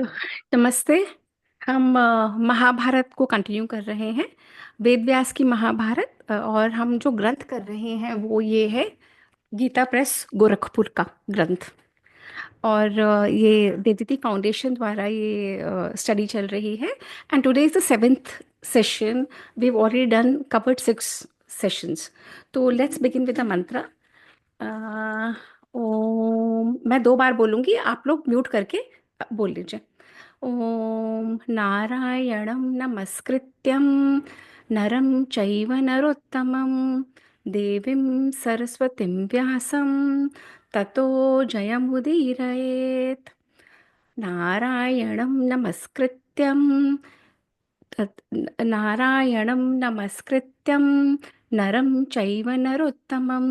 नमस्ते। हम महाभारत को कंटिन्यू कर रहे हैं। वेद व्यास की महाभारत, और हम जो ग्रंथ कर रहे हैं वो ये है गीता प्रेस गोरखपुर का ग्रंथ। और ये देवदीति फाउंडेशन द्वारा ये स्टडी चल रही है। And today is the seventh session. We have already done covered 6 sessions. तो let's begin with the mantra. ओम, मैं 2 बार बोलूंगी, आप लोग म्यूट करके बोल लीजिए। ओम नारायणं नमस्कृत्यं नरं चैव नरोत्तमं देवीं सरस्वतीं व्यासं ततो जयमुदीरयेत्। नारायणं नमस्कृत्यं नारायणं नमस्कृत्यं नरं चैव नरोत्तमं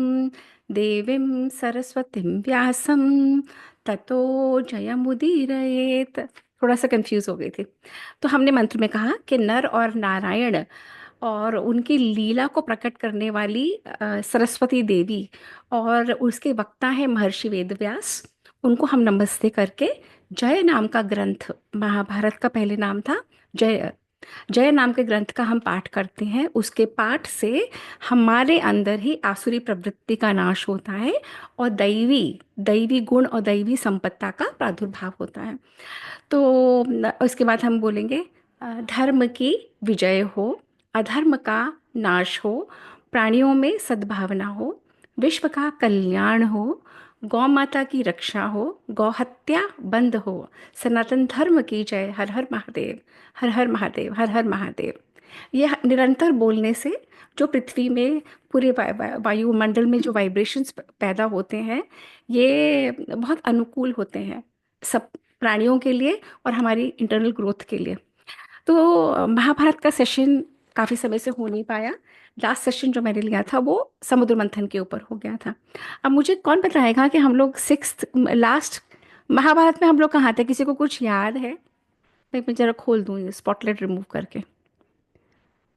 देवीं सरस्वतीं व्यासं ततो जयमुदीरयेत्। थोड़ा सा कंफ्यूज हो गई थी। तो हमने मंत्र में कहा कि नर और नारायण और उनकी लीला को प्रकट करने वाली सरस्वती देवी और उसके वक्ता है महर्षि वेदव्यास, उनको हम नमस्ते करके जय नाम का ग्रंथ, महाभारत का पहले नाम था जय, जय नाम के ग्रंथ का हम पाठ करते हैं। उसके पाठ से हमारे अंदर ही आसुरी प्रवृत्ति का नाश होता है और दैवी दैवी गुण और दैवी संपत्ता का प्रादुर्भाव होता है। तो उसके बाद हम बोलेंगे धर्म की विजय हो, अधर्म का नाश हो, प्राणियों में सद्भावना हो, विश्व का कल्याण हो, गौ माता की रक्षा हो, गौ हत्या बंद हो, सनातन धर्म की जय, हर हर महादेव, हर हर महादेव, हर हर महादेव। ये निरंतर बोलने से जो पृथ्वी में पूरे वायुमंडल में जो वाइब्रेशंस पैदा होते हैं, ये बहुत अनुकूल होते हैं सब प्राणियों के लिए और हमारी इंटरनल ग्रोथ के लिए। तो महाभारत का सेशन काफ़ी समय से हो नहीं पाया। लास्ट सेशन जो मैंने लिया था वो समुद्र मंथन के ऊपर हो गया था। अब मुझे कौन बताएगा कि हम लोग सिक्स्थ लास्ट महाभारत में हम लोग कहाँ थे? किसी को कुछ याद है? मैं जरा खोल दूँ ये स्पॉटलाइट रिमूव करके।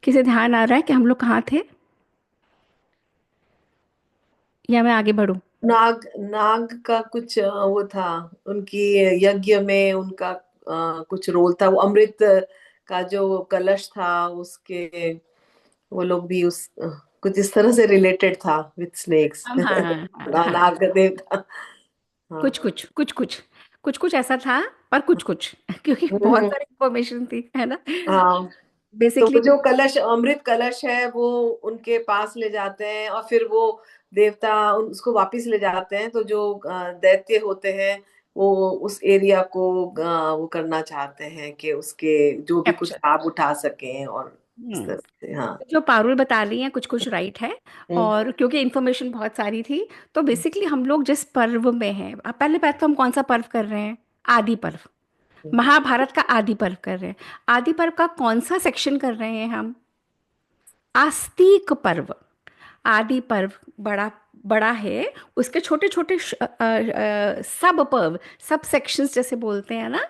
किसे ध्यान आ रहा है कि हम लोग कहाँ थे, या मैं आगे बढ़ूँ? नाग नाग का कुछ वो था। उनकी यज्ञ में उनका कुछ रोल था। वो अमृत का जो कलश था उसके, वो लोग भी उस कुछ इस तरह से रिलेटेड था विथ स्नेक्स। हाँ हाँ हाँ हाँ। नाग देवता। हाँ। कुछ कुछ ऐसा था, पर कुछ कुछ क्योंकि बहुत हम्म। सारी इंफॉर्मेशन थी, है ना। हाँ। तो वो बेसिकली जो कलश, अमृत कलश है, वो उनके पास ले जाते हैं और फिर वो देवता उसको वापस ले जाते हैं। तो जो दैत्य होते हैं वो उस एरिया को वो करना चाहते हैं कि उसके जो भी कुछ कैप्चर। लाभ उठा सकें और इस तरह से। हाँ। जो पारुल बता रही हैं कुछ कुछ राइट है। हम्म। और क्योंकि इन्फॉर्मेशन बहुत सारी थी, तो बेसिकली हम लोग जिस पर्व में हैं, अब पहले बात तो हम कौन सा पर्व कर रहे हैं? आदि पर्व। महाभारत का आदि पर्व कर रहे हैं। आदि पर्व का कौन सा सेक्शन कर रहे हैं हम? आस्तिक पर्व। आदि पर्व बड़ा बड़ा है, उसके छोटे छोटे सब पर्व, सब सेक्शंस जैसे बोलते हैं ना।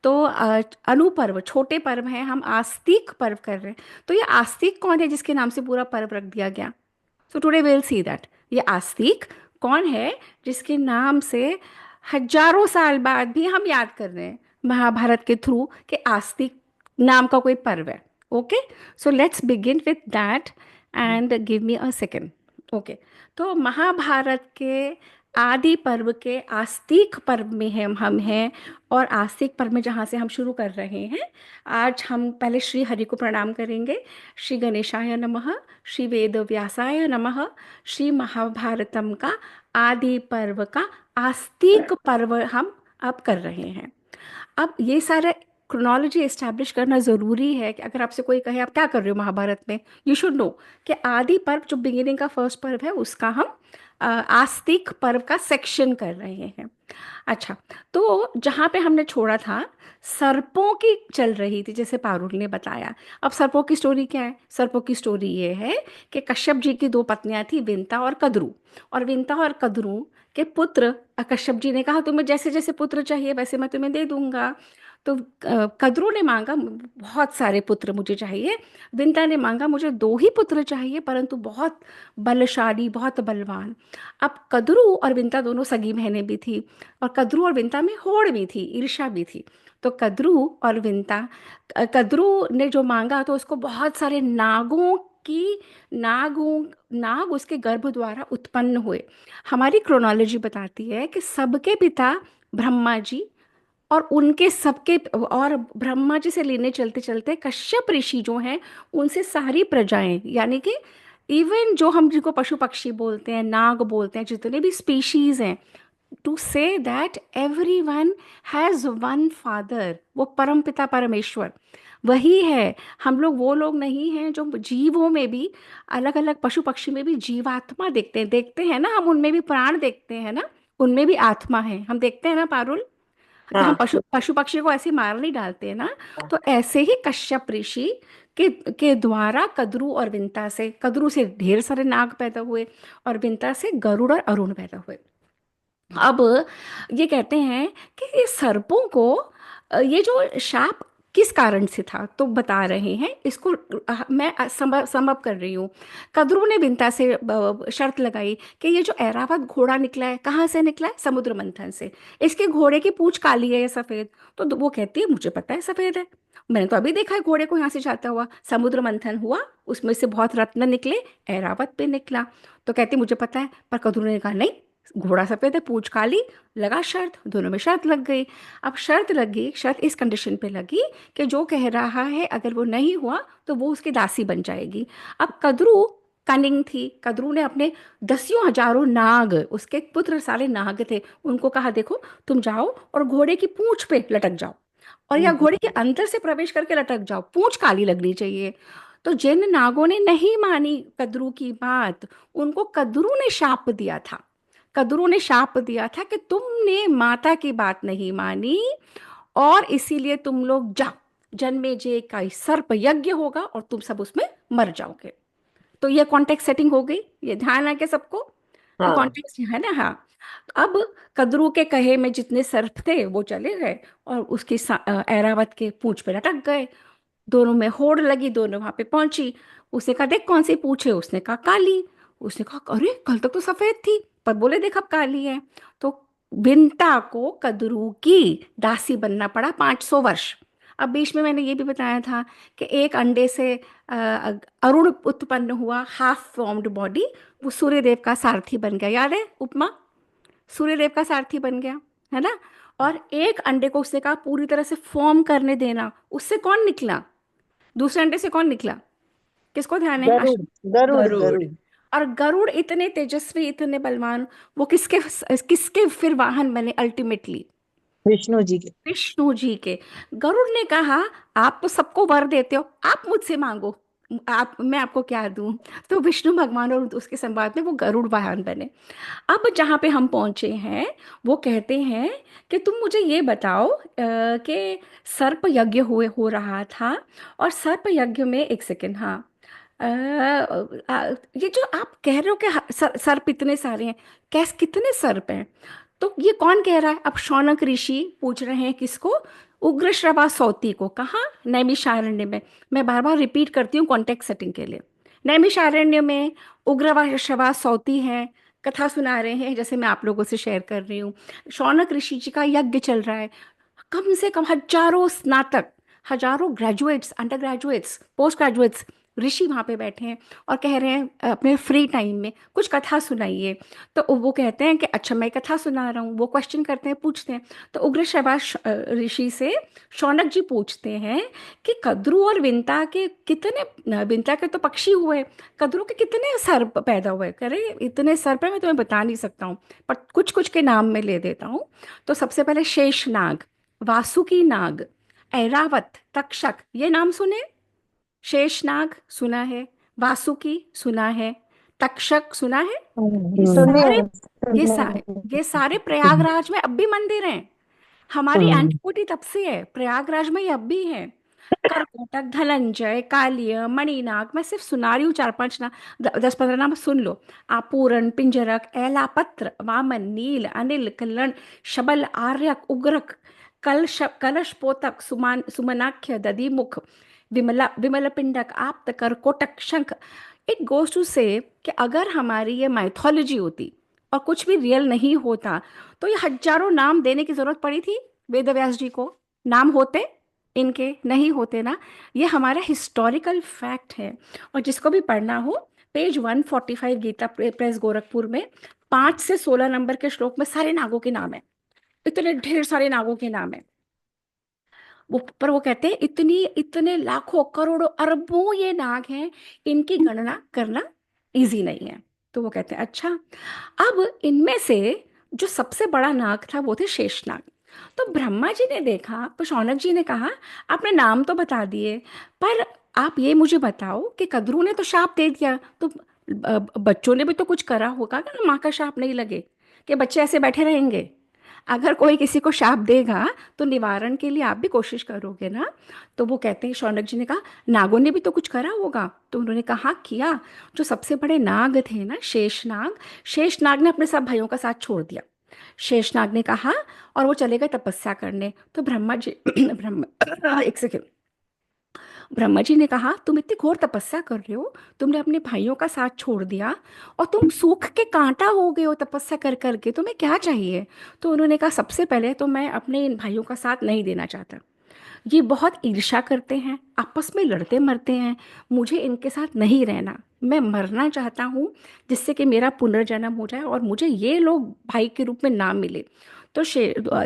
तो अनुपर्व छोटे पर्व हैं, हम आस्तिक पर्व कर रहे हैं। तो ये आस्तिक कौन है जिसके नाम से पूरा पर्व रख दिया गया? So today will see that ये आस्तिक कौन है जिसके नाम से हजारों साल बाद भी हम याद कर रहे हैं महाभारत के थ्रू कि आस्तिक नाम का कोई पर्व है। Okay, so let's begin with that and give me a second. Okay, तो महाभारत के आदि पर्व के आस्तिक पर्व में हम हैं। और आस्तिक पर्व में जहाँ से हम शुरू कर रहे हैं, आज हम पहले श्री हरि को प्रणाम करेंगे। श्री गणेशाय नमः, श्री वेद व्यासाय नमः। श्री महाभारतम का आदि पर्व का आस्तिक पर्व हम अब कर रहे हैं। अब ये सारा क्रोनोलॉजी एस्टैब्लिश करना ज़रूरी है कि अगर आपसे कोई कहे आप क्या कर रहे हो महाभारत में, यू शुड नो कि आदि पर्व जो बिगिनिंग का फर्स्ट पर्व है उसका हम आस्तिक पर्व का सेक्शन कर रहे हैं। अच्छा, तो जहाँ पे हमने छोड़ा था, सर्पों की चल रही थी जैसे पारुल ने बताया। अब सर्पों की स्टोरी क्या है? सर्पों की स्टोरी ये है कि कश्यप जी की 2 पत्नियां थी, विंता और कद्रू। और विंता और कद्रू के पुत्र, कश्यप जी ने कहा तुम्हें जैसे जैसे पुत्र चाहिए वैसे मैं तुम्हें दे दूंगा। तो कद्रू ने मांगा बहुत सारे पुत्र मुझे चाहिए। विंता ने मांगा मुझे दो ही पुत्र चाहिए, परंतु बहुत बलशाली, बहुत बलवान। अब कद्रू और विंता दोनों सगी बहनें भी थी, और कद्रू और विंता में होड़ भी थी, ईर्ष्या भी थी। तो कद्रू और विंता, कद्रू ने जो मांगा तो उसको बहुत सारे नागों की, नागों नाग उसके गर्भ द्वारा उत्पन्न हुए। हमारी क्रोनोलॉजी बताती है कि सबके पिता ब्रह्मा जी, और उनके सबके, और ब्रह्मा जी से लेने चलते चलते कश्यप ऋषि जो हैं, उनसे सारी प्रजाएं, यानी कि इवन जो हम जिनको पशु पक्षी बोलते हैं, नाग बोलते हैं, जितने भी स्पीशीज हैं, to say that everyone has one father, वो परम पिता परमेश्वर वही है। हम लोग वो लोग नहीं हैं जो जीवों में भी, अलग अलग पशु पक्षी में भी जीवात्मा देखते हैं ना, हम उनमें भी प्राण देखते हैं ना, उनमें भी आत्मा है, हम देखते हैं ना पारुल। तो हम हाँ पशु पशु पक्षी को ऐसे मार नहीं डालते हैं ना। तो ऐसे ही कश्यप ऋषि के द्वारा कद्रू और विंता से, कद्रू से ढेर सारे नाग पैदा हुए, और विंता से गरुड़ और अरुण पैदा हुए। अब ये कहते हैं कि ये सर्पों को, ये जो शाप किस कारण से था, तो बता रहे हैं इसको। मैं समअप कर रही हूँ। कद्रू ने विंता से शर्त लगाई कि ये जो ऐरावत घोड़ा निकला है, कहाँ से निकला है? समुद्र मंथन से। इसके घोड़े की पूंछ काली है या सफेद? तो वो कहती है मुझे पता है सफेद है, मैंने तो अभी देखा है घोड़े को यहाँ से जाता हुआ, समुद्र मंथन हुआ, उसमें से बहुत रत्न निकले, ऐरावत पे निकला। तो कहती मुझे पता है। पर कद्रू ने कहा नहीं, घोड़ा सफेद है पूंछ काली। लगा शर्त, दोनों में शर्त लग गई। अब शर्त लगी, शर्त इस कंडीशन पे लगी कि जो कह रहा है अगर वो नहीं हुआ तो वो उसकी दासी बन जाएगी। अब कद्रू कनिंग थी, कद्रू ने अपने दसियों हजारों नाग, उसके पुत्र सारे नाग थे, उनको कहा देखो तुम जाओ और घोड़े की पूंछ पे लटक जाओ, और या घोड़े के अंदर से प्रवेश करके लटक जाओ, पूंछ काली लगनी चाहिए। तो जिन नागों ने नहीं मानी कद्रू की बात, उनको कद्रू ने शाप दिया था। कद्रू ने शाप दिया था कि तुमने माता की बात नहीं मानी, और इसीलिए तुम लोग जाओ, जन्मेजय का सर्प यज्ञ होगा और तुम सब उसमें मर जाओगे। तो ये कॉन्टेक्स्ट सेटिंग हो गई, ये ध्यान है क्या सबको? कि हाँ कॉन्टेक्स्ट है ना? हाँ। अब कद्रू के कहे में जितने सर्प थे वो चले गए, और उसकी ऐरावत के पूंछ पे लटक गए। दोनों में होड़ लगी, दोनों वहां पे पहुंची। उसने कहा देख कौन सी पूछे, उसने कहा काली। उसने कहा अरे कल तक तो सफेद थी, पर बोले देख अब काली है। तो विंता को कद्रू की दासी बनना पड़ा 500 वर्ष। अब बीच में मैंने ये भी बताया था कि एक अंडे से अरुण उत्पन्न हुआ, हाफ फॉर्म्ड बॉडी, वो सूर्यदेव का सारथी बन गया, याद है उपमा? सूर्यदेव का सारथी बन गया, है ना? और एक अंडे को उसने कहा पूरी तरह से फॉर्म करने देना, उससे कौन निकला? दूसरे अंडे से कौन निकला? किसको ध्यान है गरुड़ गरुड़ गरुड़। गरुड़। और गरुड़ इतने तेजस्वी, इतने बलवान, वो किसके किसके फिर वाहन बने अल्टीमेटली? विष्णु जी के। विष्णु जी के। गरुड़ ने कहा आप तो सबको वर देते हो, आप मुझसे मांगो, आप, मैं आपको क्या दूं? तो विष्णु भगवान और उसके संवाद में वो गरुड़ वाहन बने। अब जहाँ पे हम पहुंचे हैं, वो कहते हैं कि तुम मुझे ये बताओ कि सर्प यज्ञ हुए हो रहा था, और सर्प यज्ञ में, एक सेकेंड, हाँ, ये जो आप कह रहे हो कि सर्प इतने सारे हैं, कैस कितने सर्प हैं? तो ये कौन कह रहा है? अब शौनक ऋषि पूछ रहे हैं किसको? उग्र श्रवा सौती को। कहाँ? नैमिषारण्य में। मैं बार बार रिपीट करती हूँ कॉन्टेक्स्ट सेटिंग के लिए। नैमिषारण्य में उग्र श्रवा सौती है, कथा सुना रहे हैं, जैसे मैं आप लोगों से शेयर कर रही हूँ। शौनक ऋषि जी का यज्ञ चल रहा है, कम से कम हजारों स्नातक, हजारों graduates, undergraduates, postgraduates ऋषि वहां पे बैठे हैं, और कह रहे हैं अपने फ्री टाइम में कुछ कथा सुनाइए। तो वो कहते हैं कि अच्छा मैं कथा सुना रहा हूँ। वो क्वेश्चन करते हैं, पूछते हैं। तो उग्र श्रवा ऋषि से शौनक जी पूछते हैं कि कद्रू और विंता के कितने, विंता के तो पक्षी हुए, कद्रू के कितने सर्प पैदा हुए? करे इतने सर्प है, मैं तुम्हें बता नहीं सकता हूँ, पर कुछ कुछ के नाम मैं ले देता हूँ। तो सबसे पहले शेष नाग, वासुकी नाग, ऐरावत, तक्षक, ये नाम सुने? शेषनाग सुना है, वासुकी सुना है, तक्षक सुना है। ये सुनिए सारे, ये सारे, सुनिए। ये सारे प्रयागराज में अब भी मंदिर हैं। हमारी एंटिक्विटी तब से है, प्रयागराज में ये अब भी है। करकोटक, धनंजय, कालिय, मणिनाग, मैं सिर्फ सुना रही हूँ चार पांच नाम, 10-15 नाम सुन लो। आपूरन, पिंजरक, एलापत्र, वामन, नील, अनिल, कल्लन, शबल, आर्यक, उग्रक, कलशपोतक सुमनाख्य दधिमुख विमल पिंडक आप्त करकोटक शंख। इट गोज टू से कि अगर हमारी ये माइथोलॉजी होती और कुछ भी रियल नहीं होता, तो ये हजारों नाम देने की जरूरत पड़ी थी वेद व्यास जी को? नाम होते इनके? नहीं होते ना। ये हमारा हिस्टोरिकल फैक्ट है। और जिसको भी पढ़ना हो, पेज 145 गीता प्रेस गोरखपुर में 5 से 16 नंबर के श्लोक में सारे नागों के नाम है। इतने ढेर सारे नागों के नाम है। वो कहते हैं इतनी इतने लाखों करोड़ों अरबों ये नाग हैं, इनकी गणना करना इजी नहीं है। तो वो कहते हैं अच्छा, अब इनमें से जो सबसे बड़ा नाग था वो थे शेषनाग। तो ब्रह्मा जी ने देखा, तो शौनक जी ने कहा आपने नाम तो बता दिए, पर आप ये मुझे बताओ कि कद्रू ने तो शाप दे दिया, तो बच्चों ने भी तो कुछ करा होगा ना, माँ का शाप नहीं लगे कि बच्चे ऐसे बैठे रहेंगे? अगर कोई किसी को शाप देगा तो निवारण के लिए आप भी कोशिश करोगे ना। तो वो कहते हैं, शौनक जी ने कहा नागों ने भी तो कुछ करा होगा। तो उन्होंने कहा किया। जो सबसे बड़े नाग थे ना, शेषनाग, शेषनाग ने अपने सब भाइयों का साथ छोड़ दिया। शेषनाग ने कहा, और वो चले गए तपस्या करने। तो ब्रह्मा जी ब्रह्मा एक सेकेंड, ब्रह्मा जी ने कहा तुम इतनी घोर तपस्या कर रहे हो, तुमने अपने भाइयों का साथ छोड़ दिया और तुम सूख के कांटा हो गए हो तपस्या कर करके, तुम्हें क्या चाहिए? तो उन्होंने कहा सबसे पहले तो मैं अपने इन भाइयों का साथ नहीं देना चाहता। ये बहुत ईर्ष्या करते हैं, आपस में लड़ते मरते हैं, मुझे इनके साथ नहीं रहना। मैं मरना चाहता हूँ जिससे कि मेरा पुनर्जन्म हो जाए और मुझे ये लोग भाई के रूप में ना मिले। तो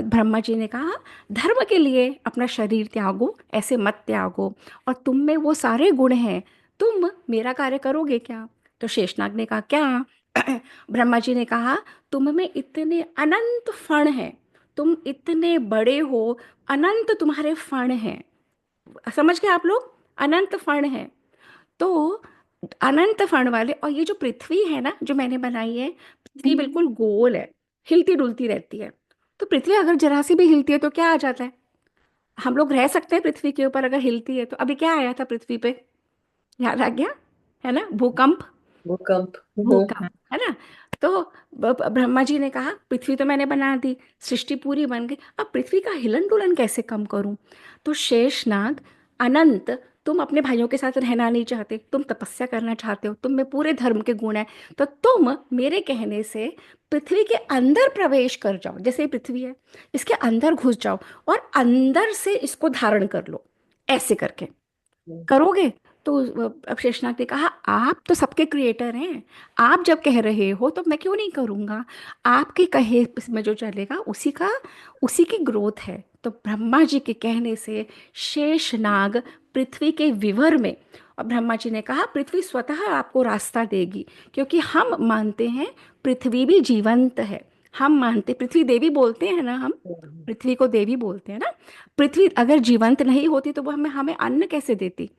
ब्रह्मा जी ने कहा धर्म के लिए अपना शरीर त्यागो, ऐसे मत त्यागो, और तुम में वो सारे गुण हैं, तुम मेरा कार्य करोगे क्या? तो शेषनाग ने कहा क्या? ब्रह्मा जी ने कहा तुम में इतने अनंत फण हैं, तुम इतने बड़े हो, अनंत तुम्हारे फण हैं। समझ गए आप लोग? अनंत फण हैं। तो अनंत फण वाले, और ये जो पृथ्वी है ना जो मैंने बनाई है, पृथ्वी बिल्कुल गोल है, हिलती डुलती रहती है। तो पृथ्वी अगर जरा सी भी हिलती है तो क्या आ जाता है? हम लोग रह सकते हैं पृथ्वी के ऊपर अगर हिलती है तो? अभी क्या आया था पृथ्वी पे, याद आ गया है ना? भूकंप। भूकंप। भूकंप है ना? तो ब्रह्मा जी ने कहा पृथ्वी तो मैंने बना दी, सृष्टि पूरी बन गई, अब पृथ्वी का हिलन डुलन कैसे कम करूं? तो शेषनाग अनंत, तुम अपने भाइयों के साथ रहना नहीं चाहते, तुम तपस्या करना चाहते हो, तुम में पूरे धर्म के गुण है, तो तुम मेरे कहने से पृथ्वी के अंदर प्रवेश कर जाओ। जैसे ये पृथ्वी है, इसके अंदर घुस जाओ और अंदर से इसको धारण कर लो, ऐसे करके करोगे? तो अब शेषनाग ने कहा आप तो सबके क्रिएटर हैं, आप जब कह रहे हो तो मैं क्यों नहीं करूँगा? आपके कहे में जो चलेगा उसी की ग्रोथ है। तो ब्रह्मा जी के कहने से शेषनाग पृथ्वी के विवर में, और ब्रह्मा जी ने कहा पृथ्वी स्वतः आपको रास्ता देगी, क्योंकि हम मानते हैं पृथ्वी भी जीवंत है। हम मानते, पृथ्वी देवी बोलते हैं ना हम, पृथ्वी को देवी बोलते हैं ना। पृथ्वी अगर जीवंत नहीं होती तो वो हमें हमें अन्न कैसे देती?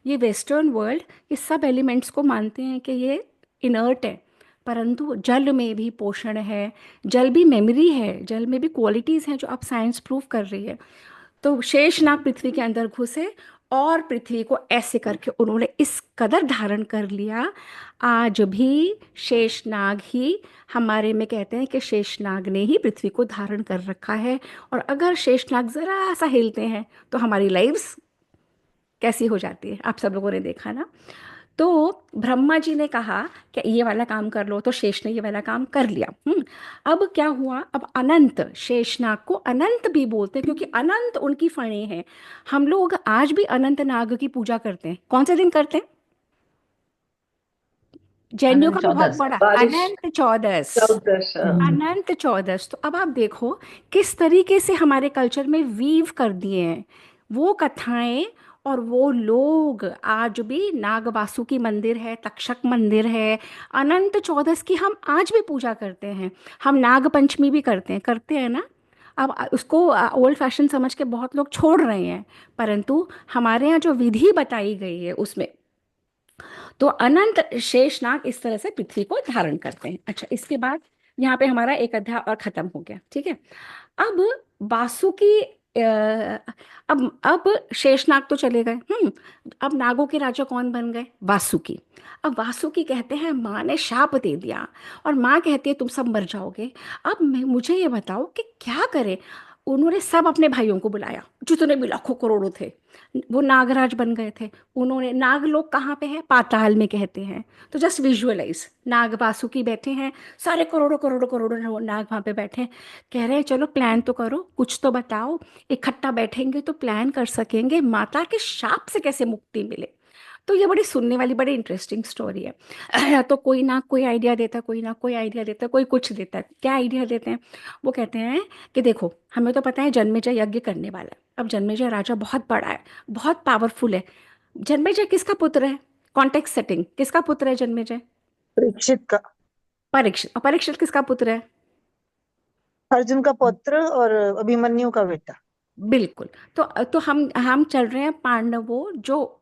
ये वेस्टर्न वर्ल्ड ये सब एलिमेंट्स को मानते हैं कि ये इनर्ट है, परंतु जल में भी पोषण है, जल भी मेमोरी है, जल में भी क्वालिटीज़ हैं जो अब साइंस प्रूव कर रही है। तो शेषनाग पृथ्वी के अंदर घुसे और पृथ्वी को ऐसे करके उन्होंने इस कदर धारण कर लिया। आज भी शेषनाग ही हमारे में कहते हैं कि शेषनाग ने ही पृथ्वी को धारण कर रखा है। और अगर शेषनाग जरा सा हिलते हैं तो हमारी लाइफ्स कैसी हो जाती है, आप सब लोगों ने देखा ना। तो ब्रह्मा जी ने कहा कि ये वाला काम कर लो, तो शेष ने ये वाला काम कर लिया। अब क्या हुआ? अब अनंत, शेषनाग को अनंत भी बोलते हैं क्योंकि अनंत उनकी फणे हैं। हम लोग आज भी अनंत नाग की पूजा करते हैं। कौन से दिन करते हैं? जैनियों अनंत का भी बहुत चौदस। बड़ा बारिश। अनंत चौदस। चौदस। अनंत चौदस। तो अब आप देखो किस तरीके से हमारे कल्चर में वीव कर दिए हैं वो कथाएं। और वो लोग आज भी, नाग वासुकी मंदिर है, तक्षक मंदिर है, अनंत चौदस की हम आज भी पूजा करते हैं। हम नाग पंचमी भी करते हैं ना। अब उसको ओल्ड फैशन समझ के बहुत लोग छोड़ रहे हैं, परंतु हमारे यहाँ जो विधि बताई गई है उसमें, तो अनंत शेषनाग इस तरह से पृथ्वी को धारण करते हैं। अच्छा, इसके बाद यहाँ पे हमारा एक अध्याय और खत्म हो गया, ठीक है। अब वासुकी अब शेषनाग तो चले गए। अब नागों के राजा कौन बन गए? वासुकी। अब वासुकी कहते हैं माँ ने शाप दे दिया और माँ कहती है तुम सब मर जाओगे। अब मुझे ये बताओ कि क्या करें? उन्होंने सब अपने भाइयों को बुलाया, जितने भी लाखों करोड़ों थे। वो नागराज बन गए थे। उन्होंने, नागलोक कहाँ पे है? पाताल में कहते हैं। तो जस्ट विजुअलाइज, नाग वासुकी बैठे हैं, सारे करोड़ों करोड़ों करोड़ों नाग वहाँ पे बैठे हैं। कह रहे हैं चलो प्लान तो करो, कुछ तो बताओ, इकट्ठा बैठेंगे तो प्लान कर सकेंगे, माता के शाप से कैसे मुक्ति मिले। तो ये बड़ी सुनने वाली, बड़ी इंटरेस्टिंग स्टोरी है। तो कोई ना कोई आइडिया देता है, कोई ना कोई आइडिया देता है, कोई कुछ देता है। क्या आइडिया देते हैं? वो कहते हैं कि देखो, हमें तो पता है जन्मेजय यज्ञ करने वाला है। अब जन्मेजय राजा बहुत बड़ा है, बहुत पावरफुल है। जन्मेजय किसका पुत्र है? कॉन्टेक्स्ट सेटिंग, किसका पुत्र है जन्मेजय? परीक्षित का। परीक्षित। और परीक्षित किसका पुत्र है? अर्जुन का पुत्र और अभिमन्यु का बेटा। बिल्कुल। तो हम चल रहे हैं पांडवों, जो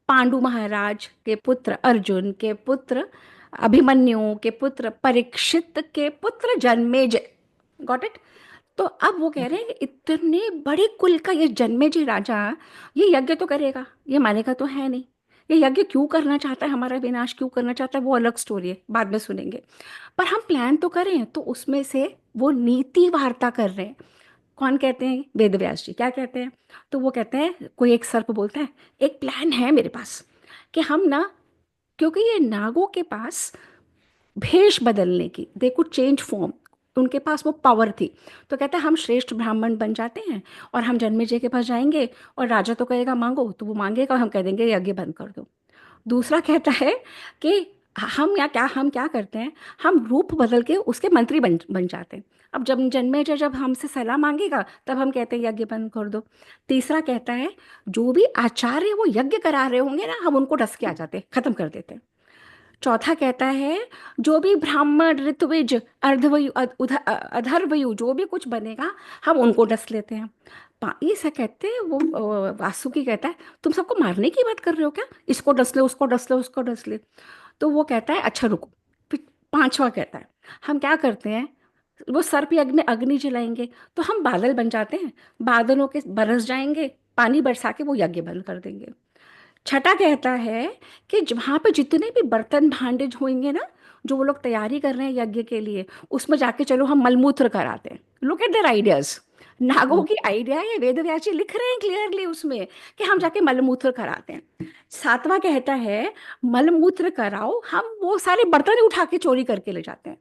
पांडु महाराज के पुत्र अर्जुन के पुत्र, अभिमन्यु के पुत्र परीक्षित के पुत्र जन्मेजय। Got it? तो अब वो कह रहे हैं कि इतने बड़े कुल का ये जन्मेजय राजा ये यज्ञ तो करेगा, ये मानेगा तो है नहीं। ये यज्ञ क्यों करना चाहता है, हमारा विनाश क्यों करना चाहता है, वो अलग स्टोरी है, बाद में सुनेंगे। पर हम प्लान तो करें, तो उसमें से वो नीति वार्ता कर रहे हैं। कौन कहते हैं? वेद व्यास जी। क्या कहते हैं? तो वो कहते हैं, कोई एक सर्प बोलता है, एक प्लान है मेरे पास कि हम ना, क्योंकि ये नागों के पास भेष बदलने की, दे कुड चेंज फॉर्म, उनके पास वो पावर थी। तो कहता है हम श्रेष्ठ ब्राह्मण बन जाते हैं और हम जन्मेजय के पास जाएंगे, और राजा तो कहेगा मांगो, तो वो मांगेगा और हम कह देंगे यज्ञ बंद कर दो। दूसरा कहता है कि हम क्या करते हैं, हम रूप बदल के उसके मंत्री बन बन जाते हैं। अब जब जन्मेजय जब हमसे सलाह मांगेगा, तब हम कहते हैं यज्ञ बंद कर दो। तीसरा कहता है, जो भी आचार्य वो यज्ञ करा रहे होंगे ना, हम उनको डस के आ जाते हैं, खत्म कर देते हैं। चौथा कहता है, जो भी ब्राह्मण, ऋत्विज, अर्धवयु, अधर्वयु, जो भी कुछ बनेगा, हम उनको डस लेते हैं। ये सब कहते हैं वो। वासुकी कहता है, तुम सबको मारने की बात कर रहे हो क्या? इसको डस ले, उसको डस ले, उसको डस ले। तो वो कहता है अच्छा रुको। फिर पांचवा कहता है, हम क्या करते हैं, वो सर्प यज्ञ में अग्नि जलाएंगे, तो हम बादल बन जाते हैं, बादलों के बरस जाएंगे, पानी बरसा के वो यज्ञ बंद कर देंगे। छठा कहता है कि वहां पे जितने भी बर्तन भांडे होंगे ना, जो वो लोग तैयारी कर रहे हैं यज्ञ के लिए, उसमें जाके चलो हम मलमूत्र कराते हैं। Look at their ideas. नागों की आइडिया है, वेद व्यास जी लिख रहे हैं क्लियरली उसमें कि हम जाके मलमूत्र कराते हैं। सातवां कहता है, मलमूत्र कराओ, हम वो सारे बर्तन ही उठा के चोरी करके ले जाते हैं,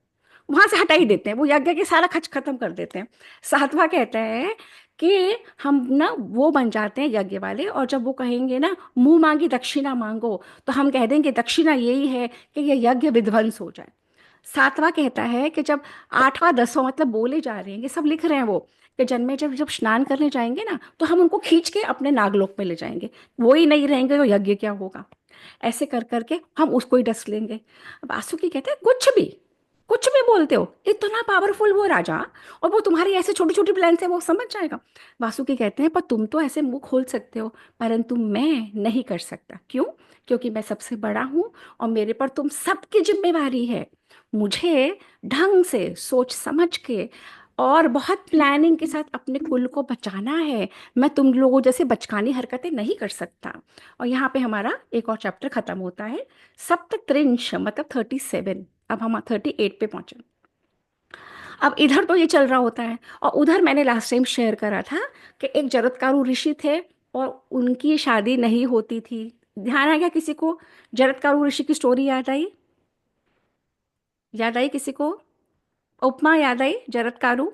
वहां से हटा ही देते हैं, वो यज्ञ के सारा खर्च खत्म कर देते हैं। सातवां कहता है कि हम ना वो बन जाते हैं यज्ञ वाले, और जब वो कहेंगे ना मुंह मांगी दक्षिणा मांगो, तो हम कह देंगे दक्षिणा यही है कि ये यज्ञ विध्वंस हो जाए। सातवां कहता है कि जब आठवां दसवां मतलब बोले जा रहे हैं, ये सब लिख रहे हैं वो, कि जन्मे जब जब स्नान करने जाएंगे ना, तो हम उनको खींच के अपने नागलोक में ले जाएंगे, वो ही नहीं रहेंगे तो यज्ञ क्या होगा। ऐसे कर करके हम उसको ही डस लेंगे। वासुकी कहते हैं कुछ भी बोलते हो, इतना पावरफुल वो राजा, और वो तुम्हारी ऐसे छोटी छोटी प्लान से वो समझ जाएगा। वासुकी कहते हैं, पर तुम तो ऐसे मुंह खोल सकते हो, परंतु मैं नहीं कर सकता। क्यों? क्योंकि मैं सबसे बड़ा हूं, और मेरे पर तुम सबकी जिम्मेवारी है। मुझे ढंग से सोच समझ के और बहुत प्लानिंग के साथ अपने कुल को बचाना है। मैं तुम लोगों जैसे बचकानी हरकतें नहीं कर सकता। और यहाँ पे हमारा एक और चैप्टर खत्म होता है, सप्तत्रिंश मतलब 37। अब हम 38 पे पहुंचे। अब इधर तो ये चल रहा होता है, और उधर मैंने लास्ट टाइम शेयर करा था कि एक जरत्कारु ऋषि थे, और उनकी शादी नहीं होती थी। ध्यान आ गया किसी को? जरत्कारु ऋषि की स्टोरी याद आई? याद आई किसी को? उपमा याद आई जरत्कारु?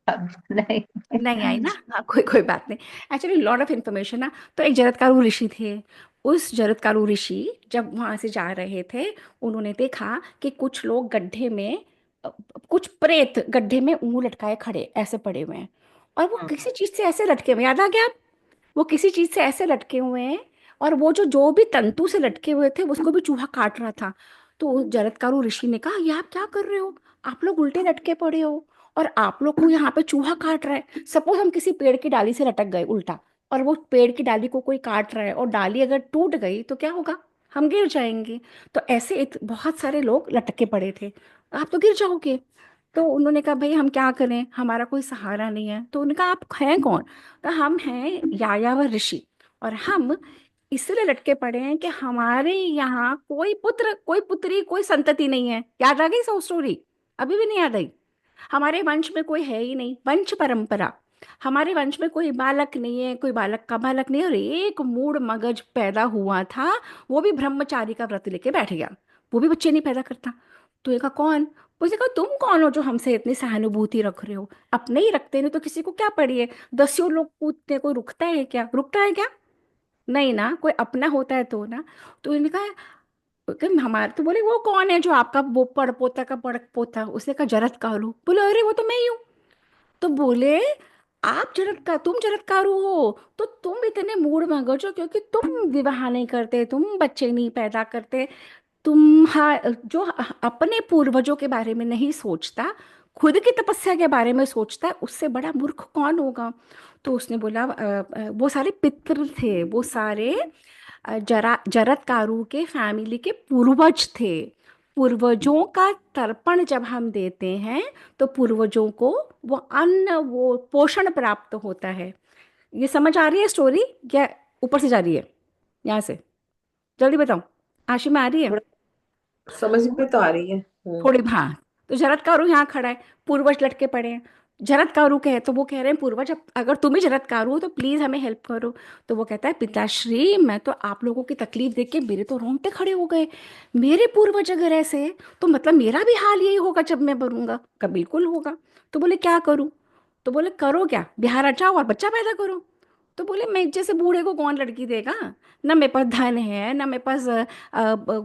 नहीं। नहीं आई ना? हाँ, कोई कोई बात नहीं। एक्चुअली लॉट ऑफ इन्फॉर्मेशन ना। तो एक जरत्कारु ऋषि थे। उस जरत्कारु ऋषि जब वहां से जा रहे थे, उन्होंने देखा कि कुछ लोग गड्ढे में, अ, कुछ प्रेत गड्ढे में मुंह लटकाए खड़े ऐसे पड़े हुए हैं, और वो किसी चीज से ऐसे लटके हुए, याद आ गया? वो किसी चीज से ऐसे लटके हुए हैं, और वो जो जो भी तंतु से लटके हुए थे उसको भी चूहा काट रहा था। तो उस जरत्कारु ऋषि ने कहा, ये आप क्या कर रहे हो? आप लोग उल्टे लटके पड़े हो, और आप लोग को यहाँ पे चूहा काट रहा है। सपोज हम किसी पेड़ की डाली से लटक गए उल्टा, और वो पेड़ की डाली को कोई काट रहा है, और डाली अगर टूट गई तो क्या होगा? हम गिर जाएंगे। तो ऐसे बहुत सारे लोग लटके पड़े थे, आप तो गिर जाओगे। तो उन्होंने कहा, भाई हम क्या करें, हमारा कोई सहारा नहीं है। तो उन्होंने कहा, आप हैं कौन? तो हम हैं यायावर ऋषि, और हम इसलिए लटके पड़े हैं कि हमारे यहाँ कोई पुत्र, कोई पुत्री, कोई संतति नहीं है। याद आ गई सब स्टोरी? अभी भी नहीं याद आई? हमारे वंश में कोई है ही नहीं, वंश परंपरा। हमारे वंश में कोई बालक नहीं है, कोई बालक का बालक नहीं है, और एक मूड मगज पैदा हुआ था, वो भी ब्रह्मचारी का व्रत लेके बैठ गया, वो भी बच्चे नहीं पैदा करता। तो ये कहा कौन? उसने कहा तुम कौन हो जो हमसे इतनी सहानुभूति रख रहे हो? अपने ही रखते नहीं तो किसी को क्या पड़ी है? दसियों लोग पूछते, कोई रुकता है क्या? रुकता है क्या? नहीं ना, कोई अपना होता है तो ना। तो इन्होंने कहा कि हमारे, तो बोले वो कौन है जो आपका वो पड़पोता का पड़पोता? उसने कहा जरत्कारू। बोले अरे वो तो मैं ही हूँ। तो बोले आप जरत्कार, तुम जरत्कारु हो, तो तुम इतने मूड मगज हो क्योंकि तुम विवाह नहीं करते, तुम बच्चे नहीं पैदा करते, तुम जो अपने पूर्वजों के बारे में नहीं सोचता, खुद की तपस्या के बारे में सोचता है, उससे बड़ा मूर्ख कौन होगा? तो उसने बोला वो सारे पितृ थे, वो सारे जरत्कारु के फैमिली के पूर्वज थे। पूर्वजों का तर्पण जब हम देते हैं तो पूर्वजों को वो अन्न, वो पोषण प्राप्त होता है। ये समझ आ रही है स्टोरी, क्या ऊपर से जा रही है यहाँ से? जल्दी बताओ, आशी में आ रही है? थोड़ा समझ में तो आ रही है। थोड़ी, हाँ। तो जरत्कारु यहाँ खड़ा है, पूर्वज लटके पड़े हैं। जरत्कारु कहे तो वो कह रहे हैं पूर्वज, अगर तुम ही जरत्कारु हो तो प्लीज हमें हेल्प करो। तो वो कहता है पिताश्री, मैं तो आप लोगों की तकलीफ देख के मेरे तो रोंगटे खड़े हो गए। मेरे पूर्वज अगर ऐसे हैं, तो मतलब मेरा भी हाल यही होगा जब मैं मरूंगा का? बिल्कुल होगा। तो बोले क्या करूं? तो बोले करो क्या, बिहार जाओ और बच्चा पैदा करो। तो बोले मैं जैसे बूढ़े को कौन लड़की देगा? ना मेरे पास धन है, ना मेरे पास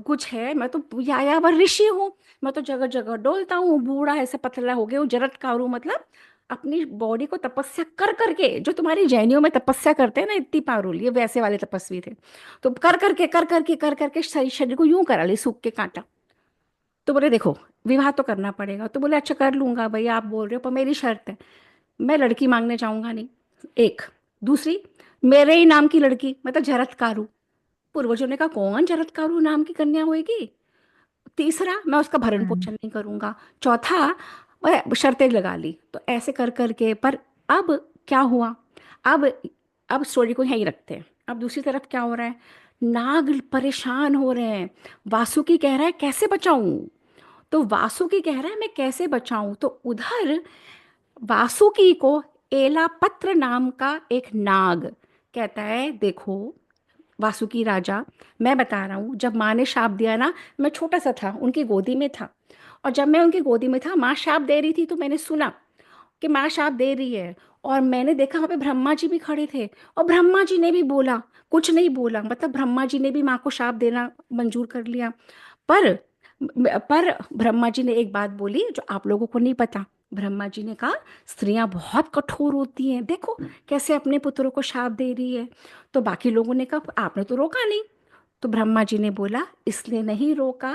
कुछ है, मैं तो यायावर ऋषि हूँ। मैं तो जगह जगह डोलता हूँ, बूढ़ा ऐसे पतला हो गया हूँ, जरत्कारु मतलब अपनी बॉडी को तपस्या कर करके, जो तुम्हारी जैनियों में तपस्या करते हैं ना, इतनी पारुल, ये वैसे वाले तपस्वी थे। तो कर करके शरीर को यूं करा ले, सूख के काटा। तो बोले देखो, विवाह तो करना पड़ेगा। तो बोले अच्छा कर लूंगा भाई, आप बोल रहे हो, पर मेरी शर्त है, मैं लड़की मांगने जाऊंगा नहीं। एक, दूसरी, मेरे ही नाम की लड़की, मतलब जरत्कारु। पूर्वजों ने कहा कौन जरत्कारु नाम की कन्या होएगी? तीसरा, मैं उसका भरण पोषण नहीं करूंगा। चौथा, मैं शर्तें लगा ली। तो ऐसे कर करके, पर अब क्या हुआ? अब अब स्टोरी को यहीं रखते हैं। अब दूसरी तरफ क्या हो रहा है? नाग परेशान हो रहे हैं। वासुकी कह रहा है कैसे बचाऊं? तो वासुकी कह रहा है मैं कैसे बचाऊं? तो उधर वासुकी को एलापत्र नाम का एक नाग कहता है देखो वासुकी राजा, मैं बता रहा हूँ, जब माँ ने शाप दिया ना, मैं छोटा सा था, उनकी गोदी में था। और जब मैं उनकी गोदी में था, माँ शाप दे रही थी, तो मैंने सुना कि माँ शाप दे रही है। और मैंने देखा वहाँ पे ब्रह्मा जी भी खड़े थे, और ब्रह्मा जी ने भी बोला, कुछ नहीं बोला, मतलब ब्रह्मा जी ने भी माँ को शाप देना मंजूर कर लिया। पर पर ब्रह्मा जी ने एक बात बोली जो आप लोगों को नहीं पता। ब्रह्मा जी ने कहा स्त्रियां बहुत कठोर होती हैं, देखो कैसे अपने पुत्रों को शाप दे रही है। तो बाकी लोगों ने कहा आपने तो रोका नहीं। तो ब्रह्मा जी ने बोला इसलिए नहीं रोका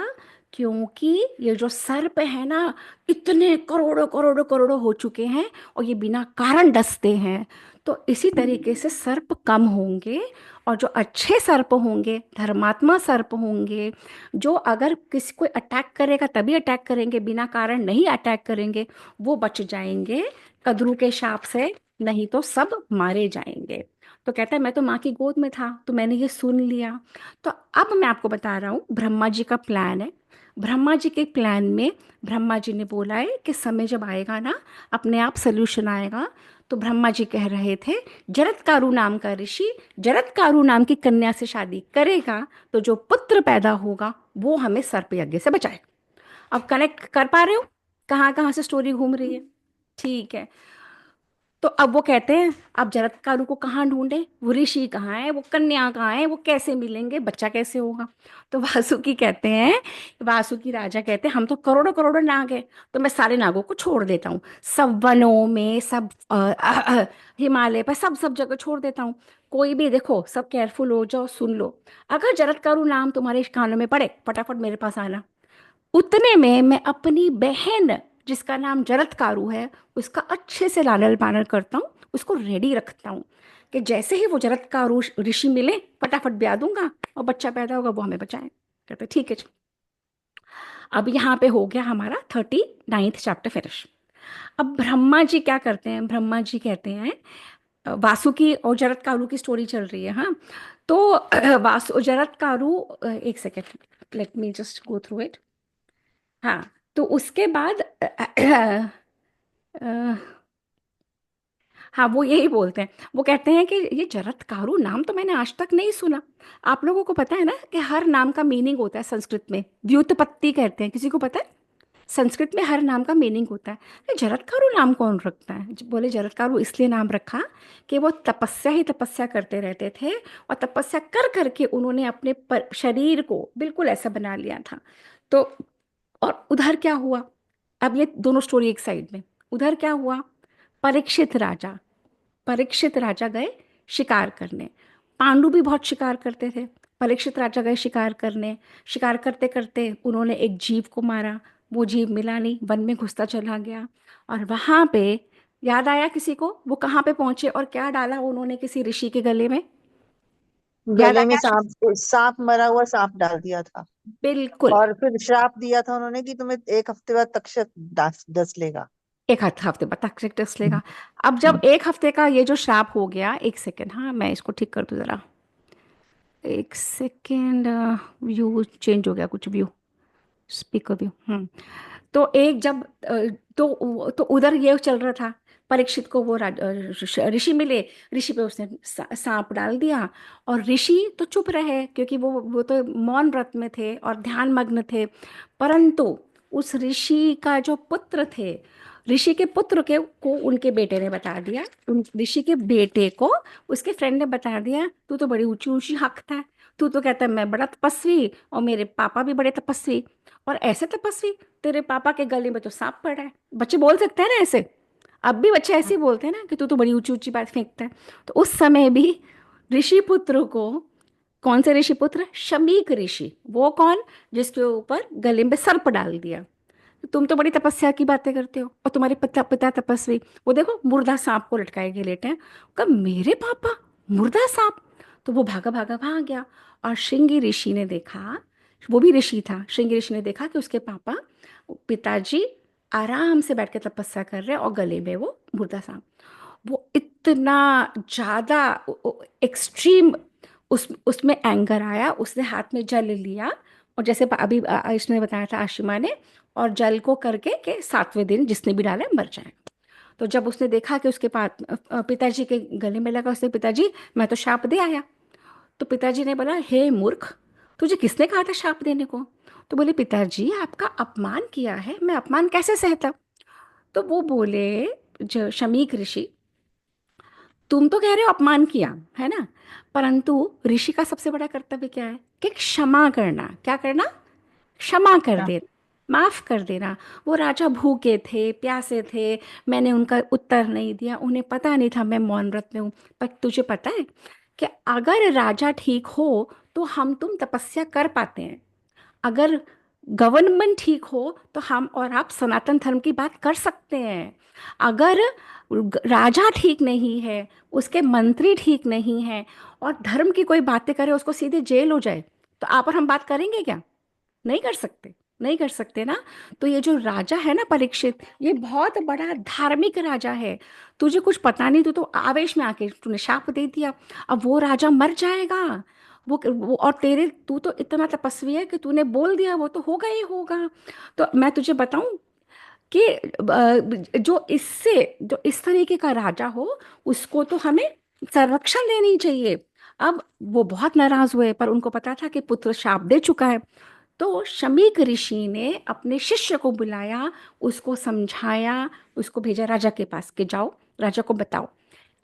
क्योंकि ये जो सर्प है ना, इतने करोड़ों करोड़ों करोड़ों हो चुके हैं, और ये बिना कारण डसते हैं। तो इसी तरीके से सर्प कम होंगे, और जो अच्छे सर्प होंगे, धर्मात्मा सर्प होंगे, जो अगर किसी को अटैक करेगा तभी अटैक करेंगे, बिना कारण नहीं अटैक करेंगे, वो बच जाएंगे कद्रू के शाप से, नहीं तो सब मारे जाएंगे। तो कहता है मैं तो माँ की गोद में था, तो मैंने ये सुन लिया। तो अब मैं आपको बता रहा हूँ, ब्रह्मा जी का प्लान है। ब्रह्मा जी के प्लान में ब्रह्मा जी ने बोला है कि समय जब आएगा ना, अपने आप सोल्यूशन आएगा। तो ब्रह्मा जी कह रहे थे जरत्कारु नाम का ऋषि जरत्कारु नाम की कन्या से शादी करेगा, तो जो पुत्र पैदा होगा वो हमें सर्प यज्ञ से बचाएगा। अब कनेक्ट कर पा रहे हो कहाँ कहाँ से स्टोरी घूम रही है? ठीक है। तो अब वो कहते हैं अब जरत्कारु को कहाँ ढूंढे, वो ऋषि कहाँ है, वो कन्या कहाँ है, वो कैसे मिलेंगे, बच्चा कैसे होगा? तो वासुकी कहते हैं, वासुकी राजा कहते हैं हम तो करोड़ों करोड़ों नाग हैं, तो मैं सारे नागों को छोड़ देता हूँ, सब वनों में, सब हिमालय पर, सब सब जगह छोड़ देता हूँ। कोई भी देखो, सब केयरफुल हो जाओ, सुन लो, अगर जरत्कारु नाम तुम्हारे कानों में पड़े फटाफट मेरे पास आना। उतने में मैं अपनी बहन जिसका नाम जरत्कारु है, उसका अच्छे से लालन पालन करता हूँ, उसको रेडी रखता हूँ कि जैसे ही वो जरत्कारु ऋषि मिले फटाफट ब्याह दूंगा, और बच्चा पैदा होगा वो हमें बचाए। कहते ठीक है। अब यहाँ पे हो गया हमारा 39th चैप्टर फिनिश। अब ब्रह्मा जी क्या करते हैं? ब्रह्मा जी कहते हैं वासुकी और जरत्कारु की स्टोरी चल रही है, हाँ। तो वासु जरत्कारु, एक second, let me just go through it. हाँ, तो उसके बाद हाँ, वो यही बोलते हैं। वो कहते हैं कि ये जरत्कारु नाम तो मैंने आज तक नहीं सुना। आप लोगों को पता है ना कि हर नाम का मीनिंग होता है संस्कृत में, व्युत्पत्ति कहते हैं, किसी को पता है? संस्कृत में हर नाम का मीनिंग होता है। ये जरत्कारु नाम कौन रखता है? बोले जरत्कारु इसलिए नाम रखा कि वो तपस्या ही तपस्या करते रहते थे, और तपस्या कर करके उन्होंने अपने शरीर को बिल्कुल ऐसा बना लिया था। तो और उधर क्या हुआ? अब ये दोनों स्टोरी एक साइड में। उधर क्या हुआ? परीक्षित राजा, परीक्षित राजा गए शिकार करने। पांडु भी बहुत शिकार करते थे। परीक्षित राजा गए शिकार करने। शिकार करते करते उन्होंने एक जीव को मारा। वो जीव मिला नहीं, वन में घुसता चला गया। और वहां पे याद आया किसी को, वो कहाँ पे पहुंचे और क्या डाला उन्होंने किसी ऋषि के गले में? याद गले में आया? सांप, सांप, मरा हुआ सांप डाल दिया था। बिल्कुल। और फिर श्राप दिया था उन्होंने कि तुम्हें 1 हफ्ते बाद तक्षक डस डस लेगा। एक हफ्ते बाद तक टेस्ट लेगा। अब जब एक हफ्ते का ये जो श्राप हो गया, एक सेकेंड, हाँ मैं इसको ठीक कर दूं जरा, एक सेकेंड। व्यू चेंज हो गया कुछ, व्यू, स्पीकर व्यू। तो एक जब तो उधर ये चल रहा था। परीक्षित को वो ऋषि मिले। ऋषि पे उसने सांप डाल दिया। और ऋषि तो चुप रहे क्योंकि वो तो मौन व्रत में थे और ध्यान मग्न थे। परंतु उस ऋषि का जो पुत्र थे, ऋषि के पुत्र के को उनके बेटे ने बता दिया। उन ऋषि के बेटे को उसके फ्रेंड ने बता दिया, तू तो बड़ी ऊंची ऊंची हकता है, तू तो कहता है मैं बड़ा तपस्वी और मेरे पापा भी बड़े तपस्वी, और ऐसे तपस्वी, तेरे पापा के गले में तो सांप पड़ा है। बच्चे बोल सकते हैं ना ऐसे, अब भी बच्चे ऐसे ही बोलते हैं ना कि तू तो बड़ी ऊंची ऊंची बात फेंकता है। तो उस समय भी ऋषि पुत्र को, कौन से ऋषि पुत्र? शमीक ऋषि। वो कौन? जिसके ऊपर गले में सर्प डाल दिया। तुम तो बड़ी तपस्या की बातें करते हो और तुम्हारे पिता पिता तपस्वी, वो देखो मुर्दा सांप को लटकाए के लेटे हैं। कब मेरे पापा मुर्दा सांप? तो वो भागा भागा भाग गया। और श्रृंगी ऋषि ने देखा, वो भी ऋषि था, श्रृंगी ऋषि ने देखा कि उसके पापा, पिताजी आराम से बैठ के तपस्या कर रहे हैं और गले में वो मुर्दा सांप। वो इतना ज्यादा एक्सट्रीम, उसमें एंगर आया। उसने हाथ में जल लिया, और जैसे अभी इसने बताया था आशिमा ने, और जल को करके कि 7वें दिन जिसने भी डाला मर जाए। तो जब उसने देखा कि उसके पास पिताजी के गले में लगा, उसने, पिताजी मैं तो शाप दे आया। तो पिताजी ने बोला, हे मूर्ख, तुझे किसने कहा था शाप देने को? तो बोले, पिताजी आपका अपमान किया है, मैं अपमान कैसे सहता? तो वो बोले, जो शमीक ऋषि, तुम तो कह रहे हो अपमान किया है ना, परंतु ऋषि का सबसे बड़ा कर्तव्य क्या है? कि क्षमा करना। क्या करना? क्षमा कर हाँ। देना, माफ कर देना। वो राजा भूखे थे, प्यासे थे, मैंने उनका उत्तर नहीं दिया, उन्हें पता नहीं था मैं मौन व्रत में हूँ। पर तुझे पता है कि अगर राजा ठीक हो तो हम तुम तपस्या कर पाते हैं। अगर गवर्नमेंट ठीक हो तो हम और आप सनातन धर्म की बात कर सकते हैं। अगर राजा ठीक नहीं है, उसके मंत्री ठीक नहीं है, और धर्म की कोई बातें करे, उसको सीधे जेल हो जाए, तो आप और हम बात करेंगे क्या? नहीं कर सकते, नहीं कर सकते ना। तो ये जो राजा है ना परीक्षित, ये बहुत बड़ा धार्मिक राजा है। तुझे कुछ पता नहीं, तू तो आवेश में आके तूने शाप दे दिया। अब वो राजा मर जाएगा। वो और तेरे, तू तो इतना तपस्वी है कि तूने बोल दिया, वो तो होगा ही होगा। तो मैं तुझे बताऊं कि जो इस तरीके का राजा हो, उसको तो हमें संरक्षण देनी चाहिए। अब वो बहुत नाराज हुए, पर उनको पता था कि पुत्र शाप दे चुका है। तो शमीक ऋषि ने अपने शिष्य को बुलाया, उसको समझाया, उसको भेजा राजा के पास कि जाओ राजा को बताओ,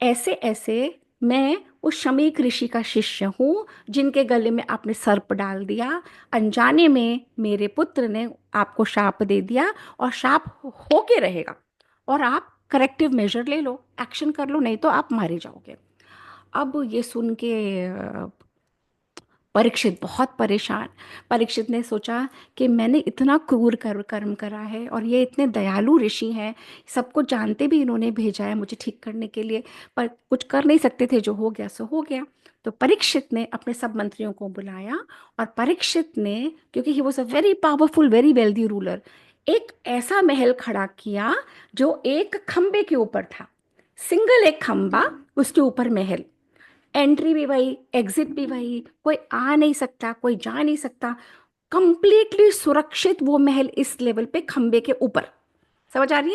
ऐसे ऐसे मैं उस शमीक ऋषि का शिष्य हूँ जिनके गले में आपने सर्प डाल दिया, अनजाने में मेरे पुत्र ने आपको शाप दे दिया, और शाप होके रहेगा, और आप करेक्टिव मेजर ले लो, एक्शन कर लो, नहीं तो आप मारे जाओगे। अब ये सुन के परीक्षित बहुत परेशान। परीक्षित ने सोचा कि मैंने इतना क्रूर कर्म करा है, और ये इतने दयालु ऋषि हैं, सबको जानते भी इन्होंने भेजा है मुझे ठीक करने के लिए, पर कुछ कर नहीं सकते थे, जो हो गया सो हो गया। तो परीक्षित ने अपने सब मंत्रियों को बुलाया, और परीक्षित ने, क्योंकि he was a very powerful very wealthy ruler, एक ऐसा महल खड़ा किया जो एक खंबे के ऊपर था, सिंगल एक खंबा, उसके ऊपर महल, एंट्री भी वही, एग्जिट भी वही, कोई आ नहीं सकता, कोई जा नहीं सकता, कंप्लीटली सुरक्षित वो महल इस लेवल पे खंबे के ऊपर। समझ आ रही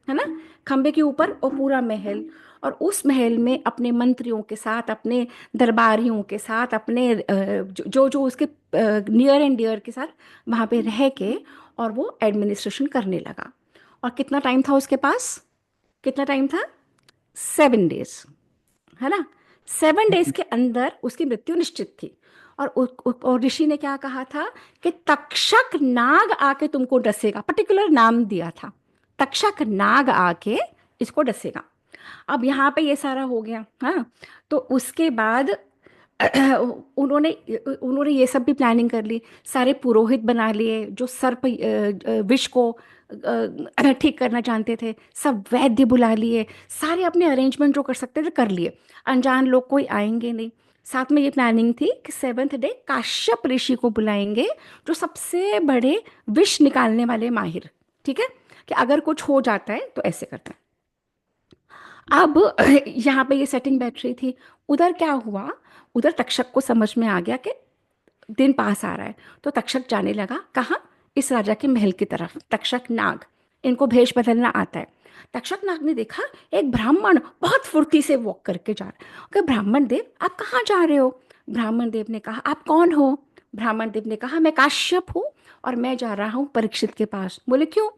है ना? खंबे के ऊपर और पूरा महल, और उस महल में अपने मंत्रियों के साथ, अपने दरबारियों के साथ, अपने जो जो उसके नियर एंड डियर के साथ वहाँ पे रह के, और वो एडमिनिस्ट्रेशन करने लगा। और कितना टाइम था उसके पास? कितना टाइम था? 7 डेज, है ना। 7 डेज के अंदर उसकी मृत्यु निश्चित थी। और ऋषि ने क्या कहा था कि तक्षक नाग आके तुमको डसेगा, पर्टिकुलर नाम दिया था, तक्षक नाग आके इसको डसेगा। अब यहाँ पे ये सारा हो गया, हाँ। तो उसके बाद उन्होंने उन्होंने ये सब भी प्लानिंग कर ली, सारे पुरोहित बना लिए जो सर्प विष को ठीक करना जानते थे, सब वैद्य बुला लिए, सारे अपने अरेंजमेंट जो कर सकते थे कर लिए, अनजान लोग कोई आएंगे नहीं। साथ में ये प्लानिंग थी कि 7th डे काश्यप ऋषि को बुलाएंगे, जो सबसे बड़े विष निकालने वाले माहिर, ठीक है, कि अगर कुछ हो जाता है तो ऐसे करते हैं। अब यहाँ पे ये सेटिंग बैठ रही थी। उधर क्या हुआ, उधर तक्षक को समझ में आ गया कि दिन पास आ रहा है, तो तक्षक जाने लगा कहाँ? इस राजा के महल की तरफ। तक्षक नाग, इनको भेष बदलना आता है। तक्षक नाग ने देखा एक ब्राह्मण बहुत फुर्ती से वॉक करके जा रहा है। कि ब्राह्मण देव आप कहाँ जा रहे हो? ब्राह्मण देव ने कहा आप कौन हो? ब्राह्मण देव ने कहा मैं काश्यप हूँ और मैं जा रहा हूँ परीक्षित के पास। बोले क्यों?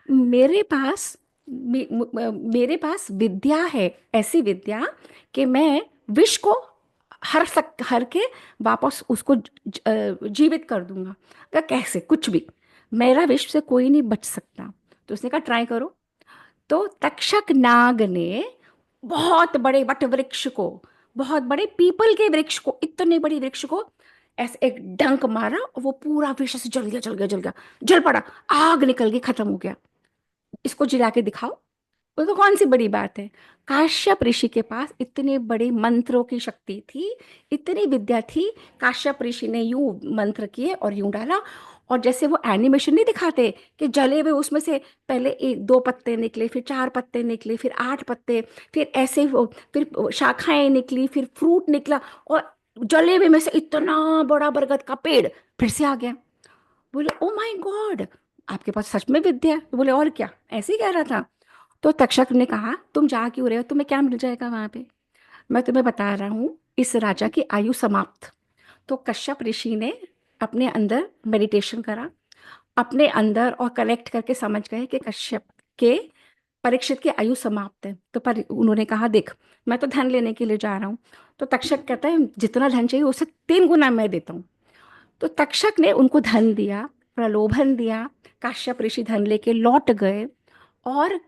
मेरे पास मेरे पास विद्या है, ऐसी विद्या कि मैं विष को हर के वापस उसको जीवित कर दूंगा। कहा कैसे? कुछ भी, मेरा विष से कोई नहीं बच सकता। तो उसने कहा ट्राई करो। तो तक्षक नाग ने बहुत बड़े वट वृक्ष को, बहुत बड़े पीपल के वृक्ष को, इतने बड़े वृक्ष को ऐसे एक डंक मारा और वो पूरा वृक्ष से जल गया, जल गया, जल गया, जल पड़ा, आग निकल गई, खत्म हो गया। इसको जिला के दिखाओ। वो तो कौन सी बड़ी बात है? काश्यप ऋषि के पास इतने बड़े मंत्रों की शक्ति थी, इतनी विद्या थी। काश्यप ऋषि ने यूं मंत्र किए और यूं डाला, और जैसे वो एनिमेशन नहीं दिखाते कि जले हुए उसमें से पहले 1-2 पत्ते निकले, फिर 4 पत्ते निकले, फिर 8 पत्ते, फिर ऐसे फिर शाखाएं निकली, फिर फ्रूट निकला, और जले हुए में से इतना बड़ा बरगद का पेड़ फिर से आ गया। बोले ओ माय गॉड, आपके पास सच में विद्या है। तो बोले और क्या, ऐसे ही कह रहा था। तो तक्षक ने कहा तुम जा क्यों रहे हो, तुम्हें क्या मिल जाएगा वहां पे? मैं तुम्हें बता रहा हूँ, इस राजा की आयु समाप्त। तो कश्यप ऋषि ने अपने अंदर मेडिटेशन करा, अपने अंदर, और कलेक्ट करके समझ गए कि कश्यप के परीक्षित की आयु समाप्त है। तो पर उन्होंने कहा देख, मैं तो धन लेने के लिए जा रहा हूँ। तो तक्षक कहता है जितना धन चाहिए उससे 3 गुना मैं देता हूँ। तो तक्षक ने उनको धन दिया, प्रलोभन दिया। काश्यप ऋषि धन लेके लौट गए, और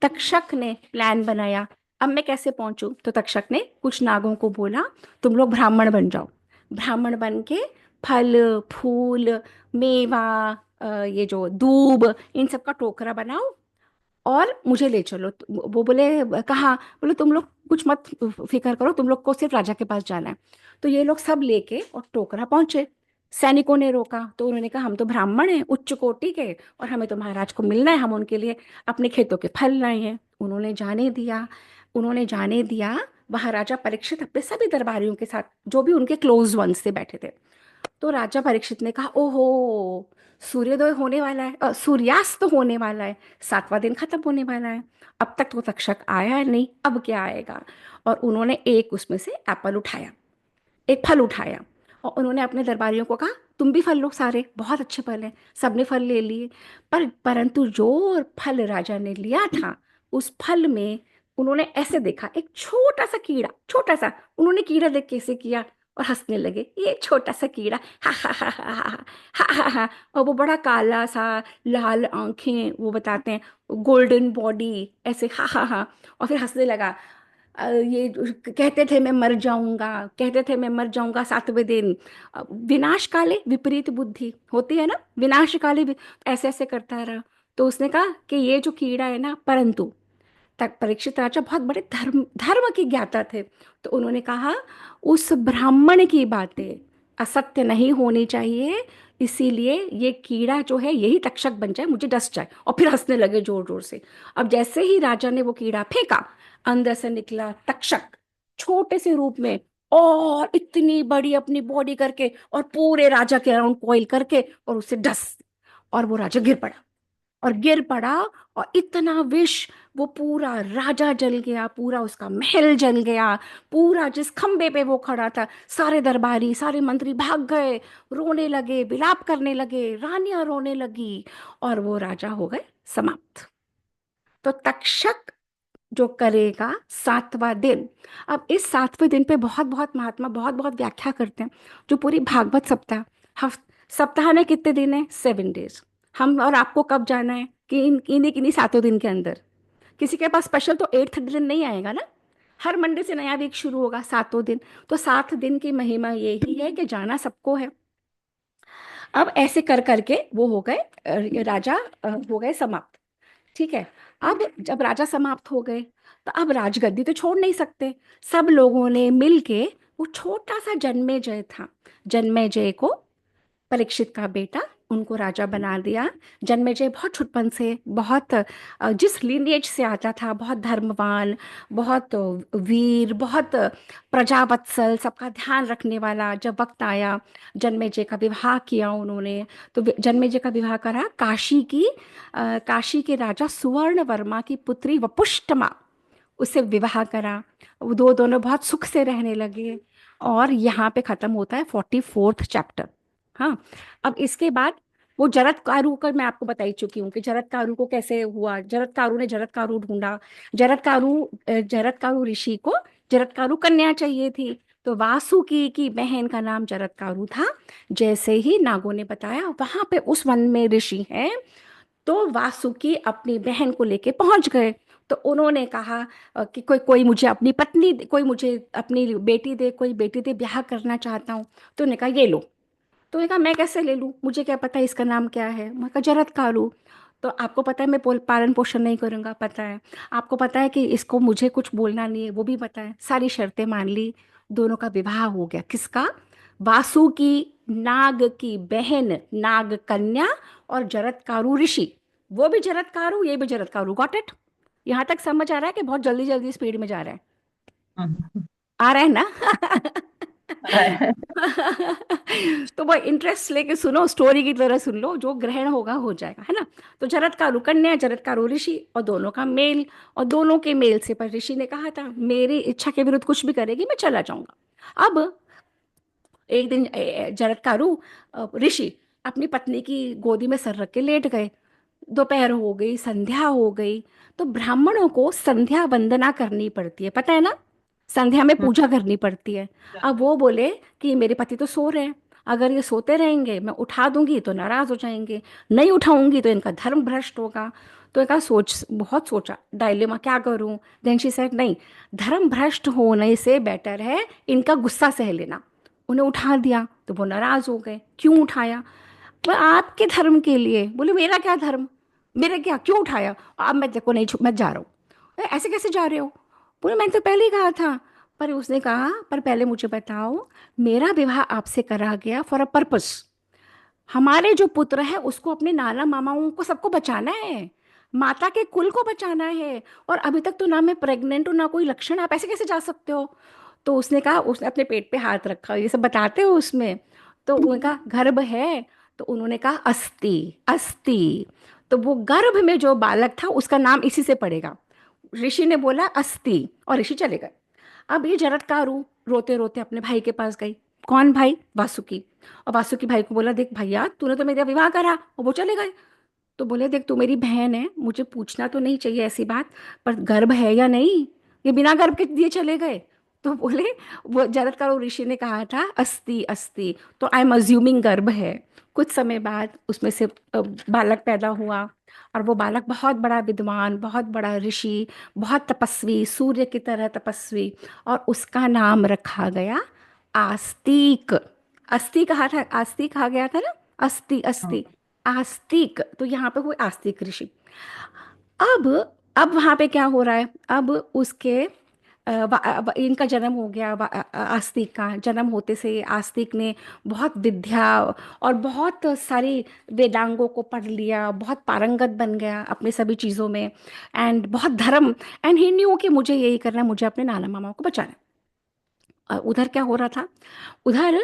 तक्षक ने प्लान बनाया अब मैं कैसे पहुंचूं। तो तक्षक ने कुछ नागों को बोला तुम लोग ब्राह्मण बन जाओ। ब्राह्मण बन के फल फूल मेवा, ये जो दूब, इन सब का टोकरा बनाओ और मुझे ले चलो। तो वो बोले कहाँ? बोले तुम लोग कुछ मत फिक्र करो, तुम लोग को सिर्फ राजा के पास जाना है। तो ये लोग सब लेके और टोकरा पहुंचे। सैनिकों ने रोका तो उन्होंने कहा हम तो ब्राह्मण हैं उच्च कोटि के, और हमें तो महाराज को मिलना है, हम उनके लिए अपने खेतों के फल लाए हैं। उन्होंने जाने दिया, उन्होंने जाने दिया। वहां राजा परीक्षित अपने सभी दरबारियों के साथ, जो भी उनके क्लोज वंस से बैठे थे। तो राजा परीक्षित ने कहा ओहो, सूर्योदय होने वाला है, सूर्यास्त होने वाला है, 7वां दिन खत्म होने वाला है। अब तक तो तक्षक आया नहीं, अब क्या आएगा? और उन्होंने एक उसमें से एप्पल उठाया, एक फल उठाया, और उन्होंने अपने दरबारियों को कहा तुम भी फल लो, सारे बहुत अच्छे फल हैं। सबने फल ले लिए, परंतु जो फल राजा ने लिया था उस फल में उन्होंने ऐसे देखा एक छोटा सा कीड़ा, छोटा सा। उन्होंने कीड़ा देख कैसे किया और हंसने लगे, ये छोटा सा कीड़ा, हा हा हा हा हा हा हा हा। और वो बड़ा काला सा, लाल आंखें, वो बताते हैं गोल्डन बॉडी, ऐसे हा हा हा। और फिर हंसने लगा। कहते थे मैं मर जाऊंगा, कहते थे मैं मर जाऊंगा 7वें दिन। विनाश काले विपरीत बुद्धि होती है ना, विनाश काले ऐसे ऐसे करता रहा। तो उसने कहा कि ये जो कीड़ा है ना, परंतु तक परीक्षित राजा बहुत बड़े धर्म धर्म के ज्ञाता थे। तो उन्होंने कहा उस ब्राह्मण की बातें असत्य नहीं होनी चाहिए, इसीलिए ये कीड़ा जो है यही तक्षक बन जाए, मुझे डस जाए। और फिर हंसने लगे जोर जोर से। अब जैसे ही राजा ने वो कीड़ा फेंका, अंदर से निकला तक्षक, छोटे से रूप में, और इतनी बड़ी अपनी बॉडी करके, और पूरे राजा के अराउंड कॉइल करके, और उसे डस, और वो राजा गिर पड़ा। और गिर पड़ा, और इतना विष वो पूरा राजा जल गया, पूरा उसका महल जल गया, पूरा जिस खंबे पे वो खड़ा था सारे दरबारी सारे मंत्री भाग गए, रोने लगे, विलाप करने लगे, रानियां रोने लगी, और वो राजा हो गए समाप्त। तो तक्षक जो करेगा 7वां दिन। अब इस 7वें दिन पे बहुत बहुत महात्मा बहुत बहुत व्याख्या करते हैं। जो पूरी भागवत सप्ताह, हफ सप्ताह में कितने दिन है? 7 डेज। हम और आपको कब जाना है? कि इन्हीं किन्हीं 7 दिन के अंदर। किसी के पास स्पेशल तो 8th दिन नहीं आएगा ना। हर मंडे से नया वीक शुरू होगा 7 दिन। तो 7 दिन की महिमा यही है कि जाना सबको है। अब ऐसे कर करके वो हो गए राजा हो गए समाप्त। ठीक है। अब जब राजा समाप्त हो गए तो अब राजगद्दी तो छोड़ नहीं सकते। सब लोगों ने मिलके, वो छोटा सा जन्मेजय था, जन्मेजय को, परीक्षित का बेटा, उनको राजा बना दिया। जन्मेजय बहुत छुटपन से, बहुत जिस लीनिएज से आता था, बहुत धर्मवान, बहुत वीर, बहुत प्रजावत्सल, सबका ध्यान रखने वाला। जब वक्त आया, जन्मेजय का विवाह किया उन्होंने। तो जन्मेजय का विवाह करा काशी के राजा सुवर्ण वर्मा की पुत्री वपुष्टमा, उससे विवाह करा। वो दोनों बहुत सुख से रहने लगे। और यहाँ पे खत्म होता है 44th चैप्टर। हाँ। अब इसके बाद वो जरत्कारु का मैं आपको बता ही चुकी हूँ कि जरत्कारु को कैसे हुआ। जरत्कारु ने जरत्कारु ढूंढा। जरत्कारु ऋषि को जरत्कारु कन्या चाहिए थी। तो वासुकी की बहन का नाम जरत्कारु था। जैसे ही नागों ने बताया वहां पे उस वन में ऋषि हैं, तो वासुकी अपनी बहन को लेके पहुंच गए। तो उन्होंने कहा कि कोई कोई मुझे अपनी पत्नी कोई मुझे अपनी बेटी दे, कोई बेटी दे, ब्याह करना चाहता हूँ। तो उन्होंने कहा ये लो। तो उन्होंने कहा मैं कैसे ले लूँ, मुझे क्या पता इसका नाम क्या है। मैं कहा जरत्कारु। तो आपको पता है मैं पालन पोषण नहीं करूंगा, पता है। आपको पता है कि इसको मुझे कुछ बोलना नहीं है, वो भी पता है। सारी शर्तें मान ली। दोनों का विवाह हो गया। किसका? वासु की, नाग की बहन नाग कन्या, और जरत्कारु ऋषि। वो भी जरत्कारु, ये भी जरत्कारु। Got it? यहां तक समझ आ रहा है कि बहुत जल्दी जल्दी स्पीड में जा रहा है? हम्म, आ रहा है ना? है। तो वो इंटरेस्ट लेके सुनो, स्टोरी की तरह सुन लो, जो ग्रहण होगा हो जाएगा, है ना। तो जरत्कारु कन्या, जरत्कारु ऋषि, और दोनों का मेल। और दोनों के मेल से पर ऋषि ने कहा था मेरी इच्छा के विरुद्ध कुछ भी करेगी मैं चला जाऊंगा। अब एक दिन जरत्कारु ऋषि अपनी पत्नी की गोदी में सर रख के लेट गए। दोपहर हो गई, संध्या हो गई। तो ब्राह्मणों को संध्या वंदना करनी पड़ती है, पता है ना। संध्या में हम्म, पूजा करनी पड़ती है। अब वो बोले कि मेरे पति तो सो रहे हैं, अगर ये सोते रहेंगे मैं उठा दूंगी तो नाराज हो जाएंगे, नहीं उठाऊंगी तो इनका धर्म भ्रष्ट होगा। तो एक बहुत सोचा, डायलेमा क्या करूं। देन शी सेड नहीं, धर्म भ्रष्ट होने से बेटर है इनका गुस्सा सह लेना। उन्हें उठा दिया तो वो नाराज हो गए, क्यों उठाया? वो आपके धर्म के लिए। बोले मेरा क्या धर्म, मेरे क्या, क्यों उठाया? अब मैं देखो नहीं मैं जा रहा हूँ। ऐसे कैसे जा रहे हो? बोले मैंने तो पहले ही कहा था। पर उसने कहा पर पहले मुझे बताओ, मेरा विवाह आपसे करा गया फॉर अ पर्पस। हमारे जो पुत्र है उसको अपने नाना मामाओं को सबको बचाना है, माता के कुल को बचाना है। और अभी तक तो ना मैं प्रेग्नेंट हूँ ना कोई लक्षण, आप ऐसे कैसे जा सकते हो? तो उसने कहा, उसने अपने पेट पे हाथ रखा, ये सब बताते हो उसमें। तो उन्होंने कहा गर्भ है? तो उन्होंने कहा अस्थि, अस्थि। तो वो गर्भ में जो बालक था उसका नाम इसी से पड़ेगा। ऋषि ने बोला अस्थि, और ऋषि चले गए। अब ये जरत्कारु रोते रोते अपने भाई के पास गई। कौन भाई? वासुकी। और वासुकी भाई को बोला देख भैया तूने तो मेरा विवाह करा, और वो चले गए। तो बोले देख तू मेरी बहन है, मुझे पूछना तो नहीं चाहिए ऐसी बात, पर गर्भ है या नहीं? ये बिना गर्भ के दिए चले गए। तो बोले, वो जरत्कारु ऋषि ने कहा था अस्ति अस्ति, तो आई एम अज्यूमिंग गर्भ है। कुछ समय बाद उसमें से बालक पैदा हुआ। और वो बालक बहुत बड़ा विद्वान, बहुत बड़ा ऋषि, बहुत तपस्वी, सूर्य की तरह तपस्वी। और उसका नाम रखा गया आस्तिक। अस्थि कहा था, आस्तिक कहा गया था ना। अस्थि हाँ, अस्थि, आस्तिक। तो यहाँ पे हुए आस्तिक ऋषि। अब अब वहां पे क्या हो रहा है? अब उसके इनका जन्म हो गया, आस्तिक का जन्म होते से आस्तिक ने बहुत विद्या और बहुत सारी वेदांगों को पढ़ लिया, बहुत पारंगत बन गया अपने सभी चीज़ों में। एंड बहुत धर्म, एंड ही न्यू कि मुझे यही करना है, मुझे अपने नाना मामाओं को बचाना है। उधर क्या हो रहा था? उधर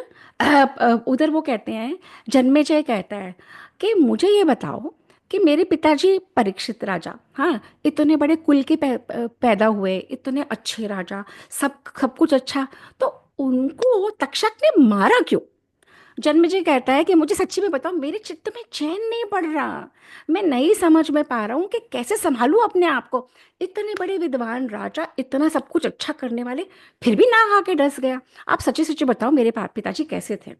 उधर वो कहते हैं, जन्मेजय कहता है कि मुझे ये बताओ, कि मेरे पिताजी परीक्षित राजा, हाँ, इतने बड़े कुल के पैदा हुए, इतने अच्छे राजा, सब सब कुछ अच्छा, तो उनको तक्षक ने मारा क्यों? जन्मेजय कहता है कि मुझे सच्ची में बताओ, मेरे चित्त में चैन नहीं पड़ रहा, मैं नहीं समझ में पा रहा हूँ कि कैसे संभालूं अपने आप को। इतने बड़े विद्वान राजा, इतना सब कुछ अच्छा करने वाले, फिर भी नाग आके डस गया। आप सच्ची सच्ची बताओ मेरे पिताजी कैसे थे?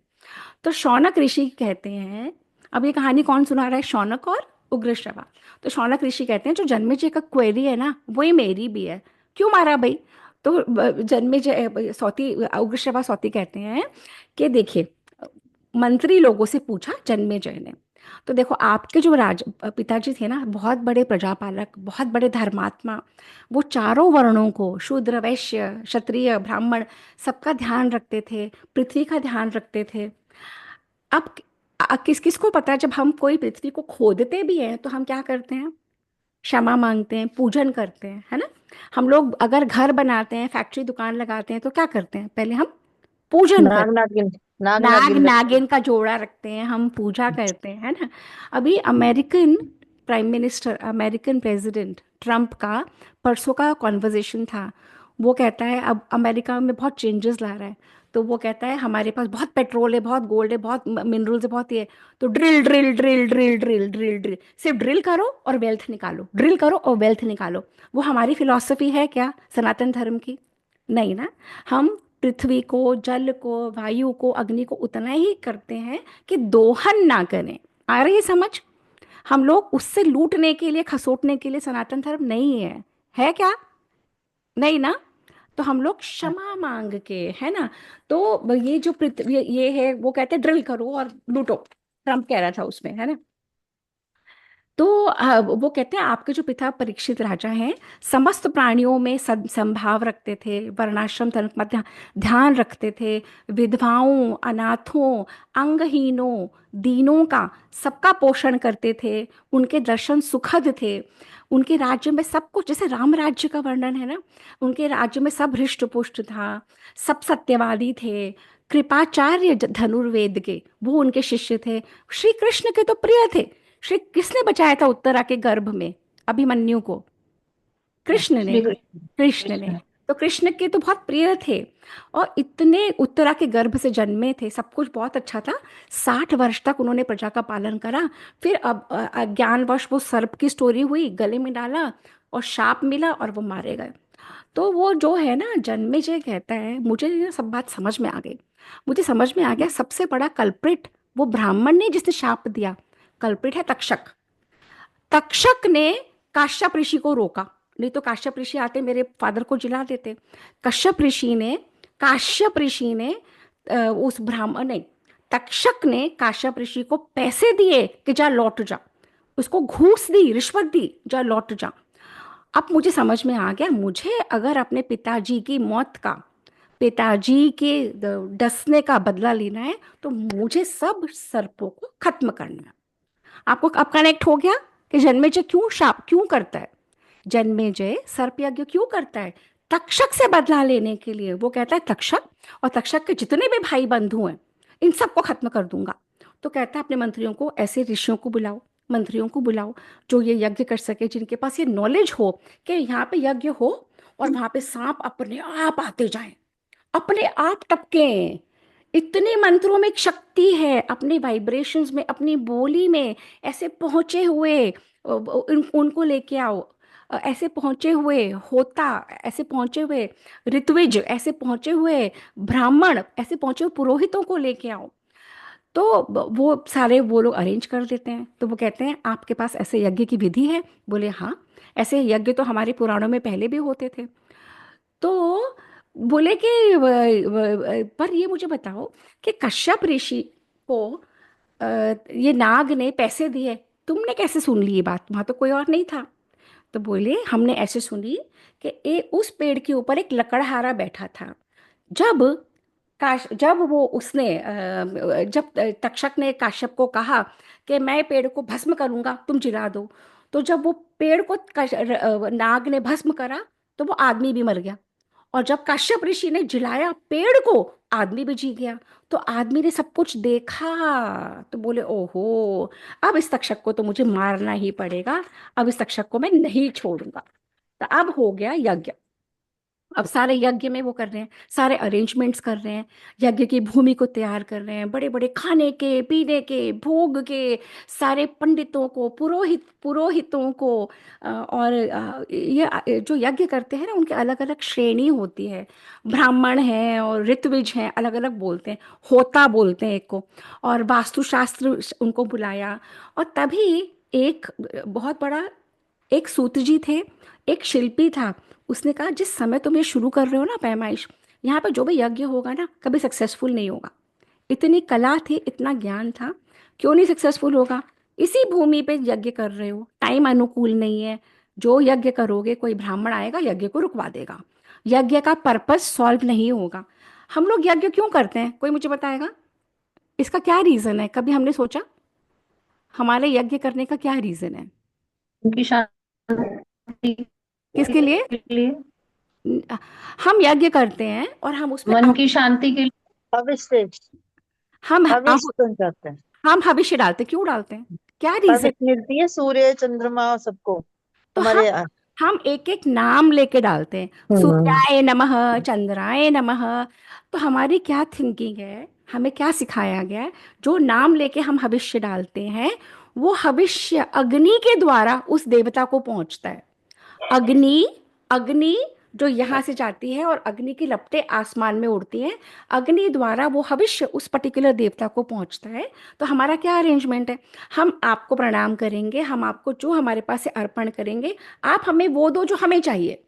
तो शौनक ऋषि कहते हैं, अब ये कहानी कौन सुना रहा है, शौनक और उग्रश्रवा। तो शौनक ऋषि कहते हैं जो जन्मेजय का क्वेरी है ना, वही मेरी भी है, क्यों मारा भाई? तो जन्मेजय सौती, उग्रश्रवा सौती कहते हैं कि देखिए, मंत्री लोगों से पूछा जन्मेजय ने, तो देखो आपके जो पिताजी थे ना, बहुत बड़े प्रजापालक, बहुत बड़े धर्मात्मा, वो चारों वर्णों को, शूद्र वैश्य क्षत्रिय ब्राह्मण, सबका ध्यान रखते थे, पृथ्वी का ध्यान रखते थे। अब किस किस को पता है, जब हम कोई पृथ्वी को खोदते भी हैं तो हम क्या करते हैं? क्षमा मांगते हैं, पूजन करते हैं, है ना? हम लोग अगर घर बनाते हैं, फैक्ट्री दुकान लगाते हैं, तो क्या करते हैं? पहले हम पूजन नाग करते हैं, नागिन, नाग नाग नागिन रखते नागिन का जोड़ा रखते हैं, हम पूजा करते हैं, है ना? अभी American prime minister, American president Trump का परसों का कॉन्वर्जेशन था। वो कहता है अब अमेरिका में बहुत चेंजेस ला रहा है, तो वो कहता है हमारे पास बहुत पेट्रोल है, बहुत गोल्ड है, बहुत मिनरल्स है, बहुत ये, तो drill drill drill drill drill drill drill, सिर्फ ड्रिल करो और वेल्थ निकालो, ड्रिल करो और वेल्थ निकालो। वो हमारी फिलॉसफी है क्या सनातन धर्म की? नहीं ना। हम पृथ्वी को, जल को, वायु को, अग्नि को उतना ही करते हैं कि दोहन ना करें। आ रही है समझ? हम लोग उससे लूटने के लिए, खसोटने के लिए सनातन धर्म नहीं है क्या? नहीं ना। तो हम लोग क्षमा मांग के, है ना? तो ये जो पृथ्वी ये है, वो कहते हैं ड्रिल करो और लूटो, ट्रम्प कह रहा था उसमें, है ना? तो वो कहते हैं आपके जो पिता परीक्षित राजा हैं, समस्त प्राणियों में संभाव रखते थे, वर्णाश्रम धर्म का ध्यान रखते थे, विधवाओं, अनाथों, अंगहीनों, दीनों का, सबका पोषण करते थे, उनके दर्शन सुखद थे। उनके राज्य में सब कुछ, जैसे राम राज्य का वर्णन है ना, उनके राज्य में सब हृष्ट पुष्ट था, सब सत्यवादी थे। कृपाचार्य धनुर्वेद के, वो उनके शिष्य थे। श्री कृष्ण के तो प्रिय थे। श्री किसने बचाया था उत्तरा के गर्भ में अभिमन्यु को? हैं। कृष्ण ने। श्री कृष्ण। कृष्ण ने। कृष्ण। तो कृष्ण के तो बहुत प्रिय थे, और इतने उत्तरा के गर्भ से जन्मे थे, सब कुछ बहुत अच्छा था। 60 वर्ष तक उन्होंने प्रजा का पालन करा। फिर अब अज्ञानवश वो सर्प की स्टोरी हुई, गले में डाला और शाप मिला और वो मारे गए। तो वो जो है ना, जन्मेजय कहता है, मुझे ये सब बात समझ में आ गई। मुझे समझ में आ गया सबसे बड़ा कल्प्रिट वो ब्राह्मण ने जिसने शाप दिया, कल्प्रिट है तक्षक। तक्षक ने काश्यप ऋषि को रोका, नहीं तो काश्यप ऋषि आते मेरे फादर को जिला देते। काश्यप ऋषि ने उस ब्राह्मण नहीं, तक्षक ने काश्यप ऋषि को पैसे दिए कि जा लौट जा, उसको घूस दी, रिश्वत दी, जा लौट जा। अब मुझे समझ में आ गया, मुझे अगर अपने पिताजी की मौत का, पिताजी के डसने का बदला लेना है, तो मुझे सब सर्पों को खत्म करना है। आपको अब कनेक्ट हो गया कि जन्मेजय क्यों शाप क्यों करता है? जन्मेजय सर्प यज्ञ क्यों करता है? तक्षक से बदला लेने के लिए। वो कहता है तक्षक और तक्षक के जितने भी भाई बंधु हैं, इन सबको खत्म कर दूंगा। तो कहता है अपने मंत्रियों को, ऐसे ऋषियों को बुलाओ, मंत्रियों को बुलाओ जो ये यज्ञ कर सके, जिनके पास ये नॉलेज हो कि यहाँ पे यज्ञ हो और वहां पे सांप अपने आप आते जाएं, अपने आप टपके। इतने मंत्रों में एक शक्ति है, अपने वाइब्रेशंस में, अपनी बोली में, ऐसे पहुंचे हुए उनको लेके आओ। ऐसे पहुंचे हुए होता, ऐसे पहुंचे हुए ऋत्विज, ऐसे पहुंचे हुए ब्राह्मण, ऐसे पहुंचे हुए पुरोहितों को लेके आओ। तो वो सारे वो लोग अरेंज कर देते हैं। तो वो कहते हैं आपके पास ऐसे यज्ञ की विधि है? बोले हाँ, ऐसे यज्ञ तो हमारे पुराणों में पहले भी होते थे। तो बोले कि पर ये मुझे बताओ कि कश्यप ऋषि को ये नाग ने पैसे दिए, तुमने कैसे सुन ली ये बात? वहां तो कोई और नहीं था। तो बोले हमने ऐसे सुनी कि उस पेड़ के ऊपर एक लकड़हारा बैठा था। जब जब वो उसने जब तक्षक ने काश्यप को कहा कि मैं पेड़ को भस्म करूंगा, तुम जिला दो, तो जब वो पेड़ को नाग ने भस्म करा, तो वो आदमी भी मर गया। और जब काश्यप ऋषि ने जलाया पेड़ को, आदमी भी जी गया। तो आदमी ने सब कुछ देखा, तो बोले ओहो, अब इस तक्षक को तो मुझे मारना ही पड़ेगा, अब इस तक्षक को मैं नहीं छोड़ूंगा। तो अब हो गया यज्ञ। अब सारे यज्ञ में वो कर रहे हैं, सारे अरेंजमेंट्स कर रहे हैं, यज्ञ की भूमि को तैयार कर रहे हैं, बड़े बड़े खाने के पीने के भोग के, सारे पंडितों को, पुरोहितों को, और ये जो यज्ञ करते हैं ना, उनके अलग अलग श्रेणी होती है। ब्राह्मण हैं और ऋत्विज हैं, अलग अलग बोलते हैं, होता बोलते हैं एक को। और वास्तुशास्त्र उनको बुलाया। और तभी एक बहुत बड़ा, एक सूत जी थे, एक शिल्पी था। उसने कहा जिस समय तुम ये शुरू कर रहे हो ना पैमाइश, यहाँ पे जो भी यज्ञ होगा ना कभी सक्सेसफुल नहीं होगा। इतनी कला थी, इतना ज्ञान था, क्यों नहीं सक्सेसफुल होगा? इसी भूमि पे यज्ञ कर रहे हो, टाइम अनुकूल नहीं है, जो यज्ञ करोगे कोई ब्राह्मण आएगा यज्ञ को रुकवा देगा, यज्ञ का पर्पस सॉल्व नहीं होगा। हम लोग यज्ञ क्यों करते हैं, कोई मुझे बताएगा? इसका क्या रीजन है, कभी हमने सोचा हमारे यज्ञ करने का क्या रीजन है? उनकी शांति किसके लिए? के लिए, हम यज्ञ करते हैं और हम उसमें मन की शांति के लिए। भविष्य, हम भविष्य सुन जाते हैं। हम भविष्य डालते, क्यों डालते हैं, क्या रीजन? भविष्य मिलती है सूर्य चंद्रमा सबको तो हमारे। हम एक एक नाम लेके डालते हैं, सूर्याय नमः, चंद्राय नमः। तो हमारी क्या थिंकिंग है, हमें क्या सिखाया गया है? जो नाम लेके हम भविष्य डालते हैं, वो भविष्य अग्नि के द्वारा उस देवता को पहुंचता है। अग्नि, अग्नि जो यहाँ से जाती है और अग्नि की लपटें आसमान में उड़ती हैं, अग्नि द्वारा वो भविष्य उस पर्टिकुलर देवता को पहुंचता है। तो हमारा क्या अरेंजमेंट है, हम आपको प्रणाम करेंगे, हम आपको जो हमारे पास से अर्पण करेंगे, आप हमें वो दो जो हमें चाहिए।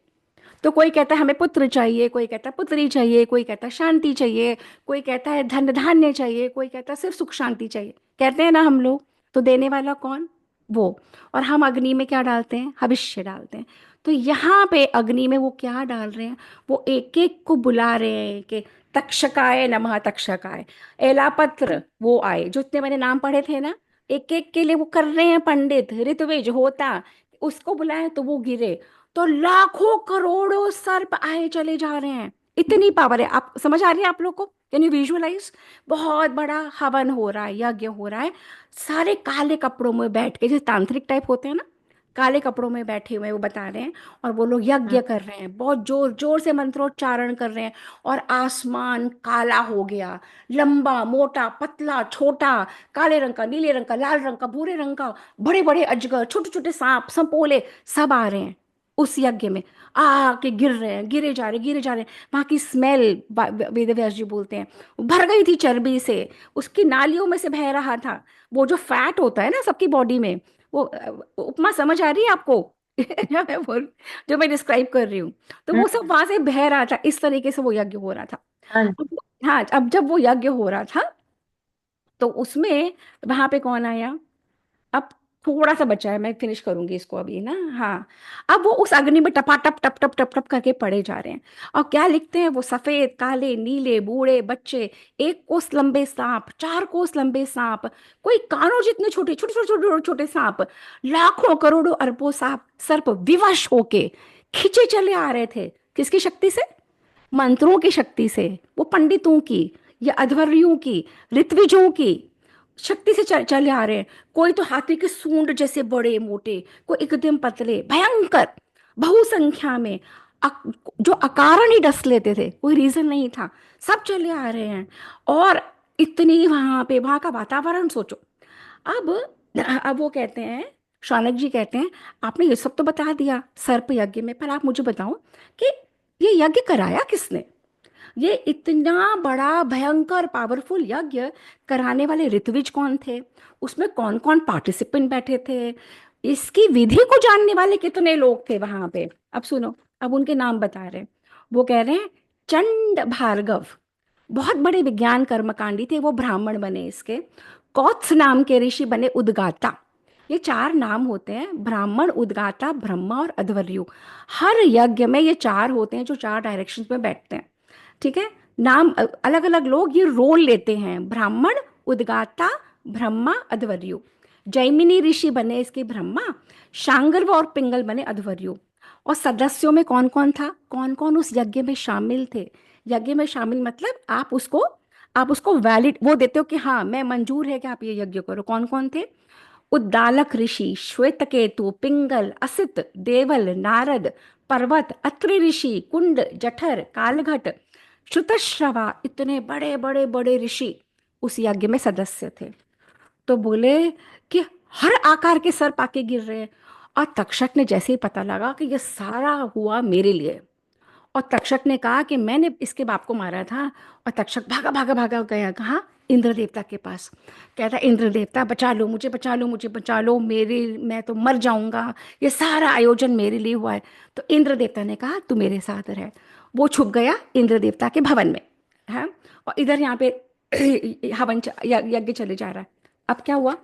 तो कोई कहता है हमें पुत्र चाहिए, कोई कहता है पुत्री चाहिए, कोई कहता है शांति चाहिए, कोई कहता है धन धान्य चाहिए, कोई कहता है सिर्फ सुख शांति चाहिए, कहते हैं ना हम लोग। तो देने वाला कौन? वो। और हम अग्नि में क्या डालते हैं, हविष्य डालते हैं। तो यहाँ पे अग्नि में वो क्या डाल रहे हैं, वो एक एक को बुला रहे हैं कि तक्षकाय नमः, तक्षकाय। एलापत्र वो आए, जो इतने मैंने नाम पढ़े थे ना, एक एक के लिए वो कर रहे हैं, पंडित ऋत्विज होता, उसको बुलाए तो वो गिरे। तो लाखों करोड़ों सर्प आए चले जा रहे हैं, इतनी पावर है। आप समझ आ रही है आप लोग को? Can you visualise? बहुत बड़ा हवन हो रहा है, यज्ञ हो रहा है, सारे काले कपड़ों में बैठ के, जैसे तांत्रिक टाइप होते हैं ना, काले कपड़ों में बैठे हुए वो बता रहे हैं। और वो लोग यज्ञ कर रहे हैं, बहुत जोर जोर से मंत्रोच्चारण कर रहे हैं। और आसमान काला हो गया, लंबा मोटा पतला छोटा, काले रंग का, नीले रंग का, लाल रंग का, भूरे रंग का, बड़े बड़े अजगर, छोटे छोटे सांप संपोले, सब आ रहे हैं उस यज्ञ में। आके गिर रहे हैं, गिरे जा रहे, गिरे जा रहे हैं। वहां की स्मेल, वेद व्यास जी बोलते हैं, भर गई थी चर्बी से, उसकी नालियों में से बह रहा था वो जो फैट होता है ना सबकी बॉडी में। वो उपमा समझ आ रही है आपको? जो मैं डिस्क्राइब कर रही हूँ, तो वो सब वहां से बह रहा था, इस तरीके से वो यज्ञ हो रहा था। हाँ, हाँ, अब जब वो यज्ञ हो रहा था तो उसमें वहां पे कौन आया? अब थोड़ा सा बचा है, मैं फिनिश करूंगी इसको अभी ना। हाँ, अब वो उस अग्नि में टपाटप टप टप टप टप करके पड़े जा रहे हैं। और क्या लिखते हैं वो, सफेद काले नीले बूढ़े बच्चे, 1 कोस लंबे सांप, 4 कोस लंबे सांप, कोई कानों जितने छोटे छोटे छोटे छोटे छोटे सांप, लाखों करोड़ों अरबों सांप सर्प विवश होके खींचे चले आ रहे थे। किसकी शक्ति से? मंत्रों की शक्ति से, वो पंडितों की या अध्वर्युओं की, ऋत्विजों की शक्ति से चले आ रहे हैं। कोई तो हाथी के सूंड जैसे बड़े मोटे, कोई एकदम पतले भयंकर, बहुसंख्या में, जो अकारण ही डस लेते थे, कोई रीजन नहीं था, सब चले आ रहे हैं। और इतनी वहां पे, वहां का वातावरण सोचो। अब अब वो कहते हैं, शौनक जी कहते हैं, आपने ये सब तो बता दिया सर्प यज्ञ में, पर आप मुझे बताओ कि ये यज्ञ कराया किसने? ये इतना बड़ा भयंकर पावरफुल यज्ञ कराने वाले ऋत्विज कौन थे? उसमें कौन कौन पार्टिसिपेंट बैठे थे? इसकी विधि को जानने वाले कितने लोग थे वहां पे? अब सुनो, अब उनके नाम बता रहे हैं। वो कह रहे हैं चंड भार्गव, बहुत बड़े विज्ञान कर्मकांडी थे, वो ब्राह्मण बने इसके। कौत्स नाम के ऋषि बने उद्गाता। ये 4 नाम होते हैं, ब्राह्मण, उद्गाता, ब्रह्मा और अध्वर्यु। हर यज्ञ में ये 4 होते हैं जो 4 डायरेक्शंस में बैठते हैं। ठीक है, नाम अलग अलग लोग ये रोल लेते हैं, ब्राह्मण, उद्गाता, ब्रह्मा, अध्वर्यु। जैमिनी ऋषि बने इसके ब्रह्मा, शांगर्व और पिंगल बने अध्वर्यु। और सदस्यों में कौन कौन था, कौन कौन उस यज्ञ में शामिल थे। यज्ञ में शामिल मतलब आप उसको वैलिड वो देते हो कि हाँ मैं मंजूर है कि आप ये यज्ञ करो। कौन कौन थे? उद्दालक ऋषि, श्वेतकेतु, पिंगल, असित, देवल, नारद, पर्वत, अत्रि ऋषि, कुंड, जठर, कालघट, श्रुतश्रवा, इतने बड़े बड़े बड़े ऋषि उस यज्ञ में सदस्य थे। तो बोले कि हर आकार के सर्प आके गिर रहे हैं। और तक्षक ने जैसे ही पता लगा कि ये सारा हुआ मेरे लिए, और तक्षक ने कहा कि मैंने इसके बाप को मारा था। और तक्षक भागा भागा भागा गया कहाँ? इंद्र देवता के पास। कहता इंद्र देवता बचा लो मुझे, बचा लो मुझे, बचा लो, मेरे मैं तो मर जाऊंगा, ये सारा आयोजन मेरे लिए हुआ है। तो इंद्र देवता ने कहा तू मेरे साथ रह। वो छुप गया इंद्र देवता के भवन में है। और इधर यहाँ पे यज्ञ चले जा रहा है। अब क्या हुआ?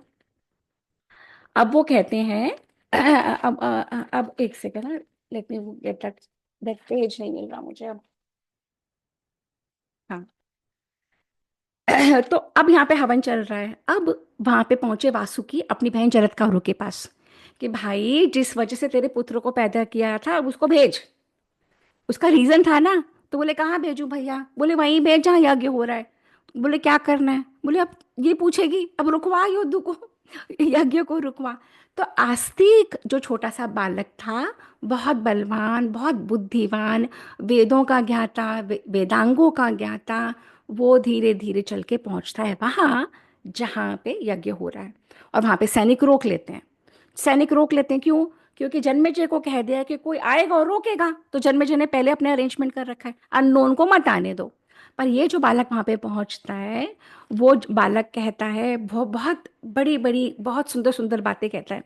अब वो कहते हैं अब एक second, let me get that, that page नहीं मिल रहा मुझे अब। हाँ तो अब यहाँ पे हवन चल रहा है। अब वहां पे पहुंचे वासुकी अपनी बहन जरत्कारू के पास कि भाई जिस वजह से तेरे पुत्र को पैदा किया था अब उसको भेज। उसका रीजन था ना। तो बोले कहाँ भेजूं भैया? बोले वहीं भेज जहाँ यज्ञ हो रहा है। बोले क्या करना है? बोले अब ये पूछेगी, अब रुकवा युद्ध को यज्ञ को रुकवा। तो आस्तिक जो छोटा सा बालक था, बहुत बलवान, बहुत बुद्धिमान, वेदों का ज्ञाता, वेदांगों का ज्ञाता, वो धीरे धीरे चल के पहुंचता है वहां जहां पे यज्ञ हो रहा है। और वहां पे सैनिक रोक लेते हैं। सैनिक रोक लेते हैं क्यों? क्योंकि जन्मेजय को कह दिया कि कोई आएगा और रोकेगा, तो जन्मेजय ने पहले अपने अरेंजमेंट कर रखा है, अननोन को मत आने दो। पर ये जो बालक वहां पे पहुंचता है, वो बालक कहता है वो बहुत बड़ी बड़ी बहुत सुंदर सुंदर बातें कहता है।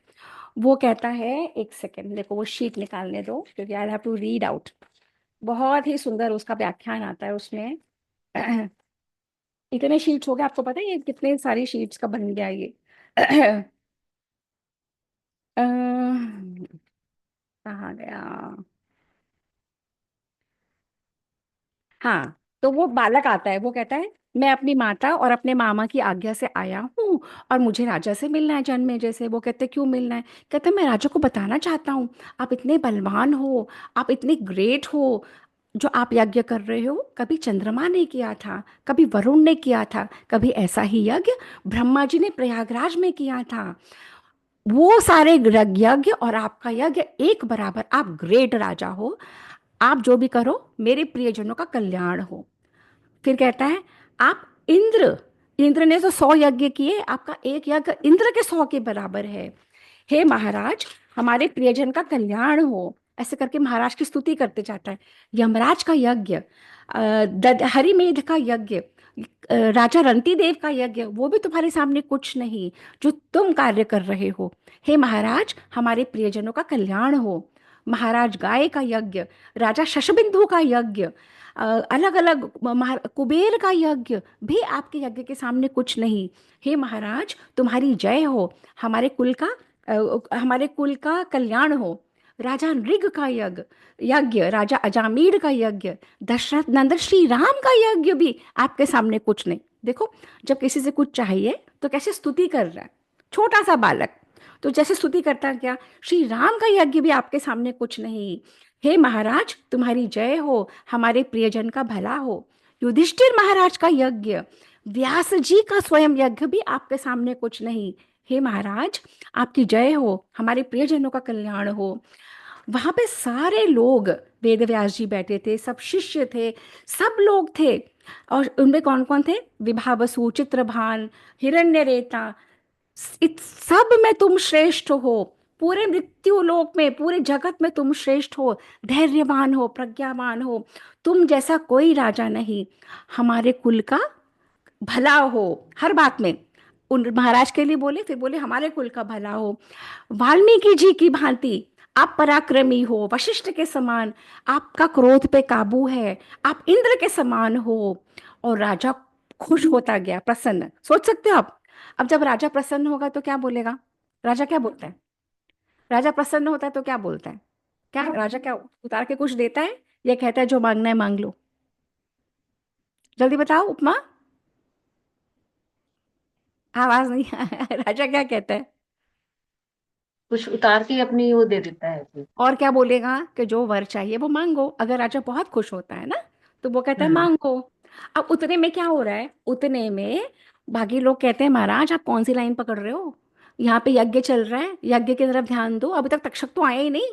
वो कहता है, एक सेकेंड देखो वो शीट निकालने दो क्योंकि I have to read out. बहुत ही सुंदर उसका व्याख्यान आता है उसमें। इतने शीट्स हो गए, आपको पता है ये कितने सारी शीट्स का बन गया ये? कहाँ गया? हाँ, तो वो बालक आता है, वो कहता है मैं अपनी माता और अपने मामा की आज्ञा से आया हूँ और मुझे राजा से मिलना है। जन्मेजय से। वो कहते क्यों मिलना है? कहते मैं राजा को बताना चाहता हूँ आप इतने बलवान हो, आप इतने ग्रेट हो। जो आप यज्ञ कर रहे हो कभी चंद्रमा ने किया था, कभी वरुण ने किया था, कभी ऐसा ही यज्ञ ब्रह्मा जी ने प्रयागराज में किया था। वो सारे यज्ञ और आपका यज्ञ एक बराबर, आप ग्रेट राजा हो। आप जो भी करो मेरे प्रियजनों का कल्याण हो। फिर कहता है आप इंद्र, इंद्र ने तो 100 यज्ञ किए, आपका एक यज्ञ इंद्र के 100 के बराबर है। हे महाराज हमारे प्रियजन का कल्याण हो। ऐसे करके महाराज की स्तुति करते जाता है। यमराज का यज्ञ, हरिमेध का यज्ञ, राजा रंती देव का यज्ञ, वो भी तुम्हारे सामने कुछ नहीं जो तुम कार्य कर रहे हो। हे महाराज हमारे प्रियजनों का कल्याण हो। महाराज गाय का यज्ञ, राजा शशबिंदु का यज्ञ, अलग अलग कुबेर का यज्ञ भी आपके यज्ञ के सामने कुछ नहीं। हे महाराज तुम्हारी जय हो। हमारे कुल का कल्याण हो। राजा नृग का यज्ञ, राजा अजामीड का यज्ञ, दशरथ नंदन श्री राम का यज्ञ भी आपके सामने कुछ नहीं। देखो जब किसी से कुछ चाहिए तो कैसे स्तुति कर रहा है छोटा सा बालक। तो जैसे स्तुति करता क्या, श्री राम का यज्ञ भी आपके सामने कुछ नहीं। हे महाराज तुम्हारी जय हो, हमारे प्रियजन का भला हो। युधिष्ठिर महाराज का यज्ञ, व्यास जी का स्वयं यज्ञ भी आपके सामने कुछ नहीं। हे महाराज आपकी जय हो, हमारे प्रियजनों का कल्याण हो। वहां पे सारे लोग, वेद व्यास जी बैठे थे, सब शिष्य थे, सब लोग थे। और उनमें कौन कौन थे? विभावसु, चित्रभान, हिरण्यरेता, सब में तुम श्रेष्ठ हो। पूरे मृत्यु लोक में, पूरे जगत में तुम श्रेष्ठ हो, धैर्यवान हो, प्रज्ञावान हो। तुम जैसा कोई राजा नहीं। हमारे कुल का भला हो हर बात में। उन महाराज के लिए बोले, फिर बोले हमारे कुल का भला हो। वाल्मीकि जी की भांति आप पराक्रमी हो, वशिष्ठ के समान, आपका क्रोध पे काबू है, आप इंद्र के समान हो। और राजा खुश होता गया, प्रसन्न। सोच सकते हो आप? अब जब राजा प्रसन्न होगा तो क्या बोलेगा? राजा क्या बोलता है? राजा प्रसन्न होता है तो क्या बोलता है? क्या राजा क्या उतार के कुछ देता है या कहता है जो मांगना है मांग लो? जल्दी बताओ उपमा। आवाज नहीं आया। राजा क्या कहता है? कुछ उतार के अपनी वो दे देता है फिर। और क्या बोलेगा कि जो वर चाहिए वो मांगो। अगर राजा बहुत खुश होता है ना तो वो कहता है हम्म। मांगो। अब उतने में क्या हो रहा है, उतने में बाकी लोग कहते हैं महाराज आप कौन सी लाइन पकड़ रहे हो, यहाँ पे यज्ञ चल रहा है, यज्ञ की तरफ ध्यान दो, अभी तक तक्षक तो आए ही नहीं,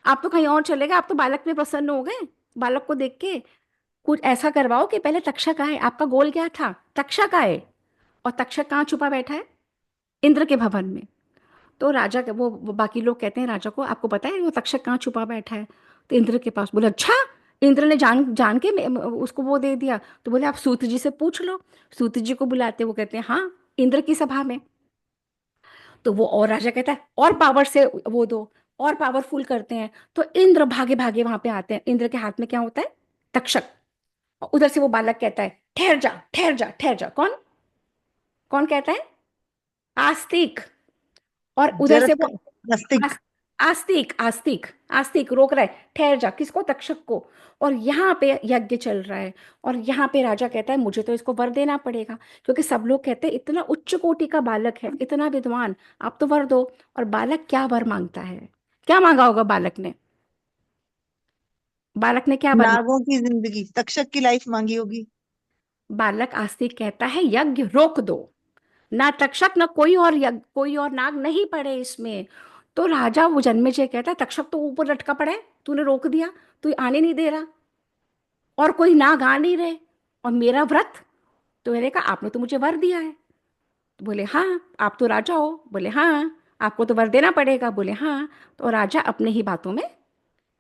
आप तो कहीं और चले गए, आप तो बालक में प्रसन्न हो गए, बालक को देख के। कुछ ऐसा करवाओ कि पहले तक्षक आए, आपका गोल क्या था, तक्षक आए। और तक्षक कहाँ छुपा बैठा है, इंद्र के भवन में। तो राजा के वो बाकी लोग कहते हैं राजा को आपको पता है वो तक्षक कहाँ छुपा बैठा है। तो इंद्र के पास बोले अच्छा, इंद्र ने जान जान के उसको वो दे दिया। तो बोले आप सूत जी से पूछ लो। सूत जी को बुलाते, वो कहते हैं हाँ, इंद्र की सभा में। तो वो और राजा कहता है और पावर से वो दो, और पावरफुल करते हैं। तो इंद्र भागे भागे वहां पे आते हैं, इंद्र के हाथ में क्या होता है, तक्षक। और उधर से वो बालक कहता है ठहर जा ठहर जा ठहर जा। कौन, कौन कहता है, आस्तिक। और उधर से जरत वो का नास्तिक। आस, आस्तिक आस्तिक आस्तिक रोक रहा है, ठहर जा, किसको, तक्षक को। और यहाँ पे यज्ञ चल रहा है, और यहाँ पे राजा कहता है मुझे तो इसको वर देना पड़ेगा, क्योंकि सब लोग कहते हैं इतना उच्च कोटि का बालक है, इतना विद्वान, आप तो वर दो। और बालक क्या वर मांगता है, क्या मांगा होगा बालक ने, बालक ने क्या वर नागों की जिंदगी, तक्षक की लाइफ मांगी होगी। बालक आस्तिक कहता है यज्ञ रोक दो, ना तक्षक ना कोई और यज्ञ, कोई और नाग नहीं पड़े इसमें। तो राजा वो जन्मेजय कहता है तक्षक तो ऊपर लटका पड़ा है, तूने रोक दिया, तू आने नहीं दे रहा, और कोई नाग आ नहीं रहे, और मेरा व्रत। तो मैंने कहा आपने तो मुझे वर दिया है। तो बोले हाँ, आप तो राजा हो, बोले हाँ, आपको तो वर देना पड़ेगा, बोले हाँ। तो राजा अपने ही बातों में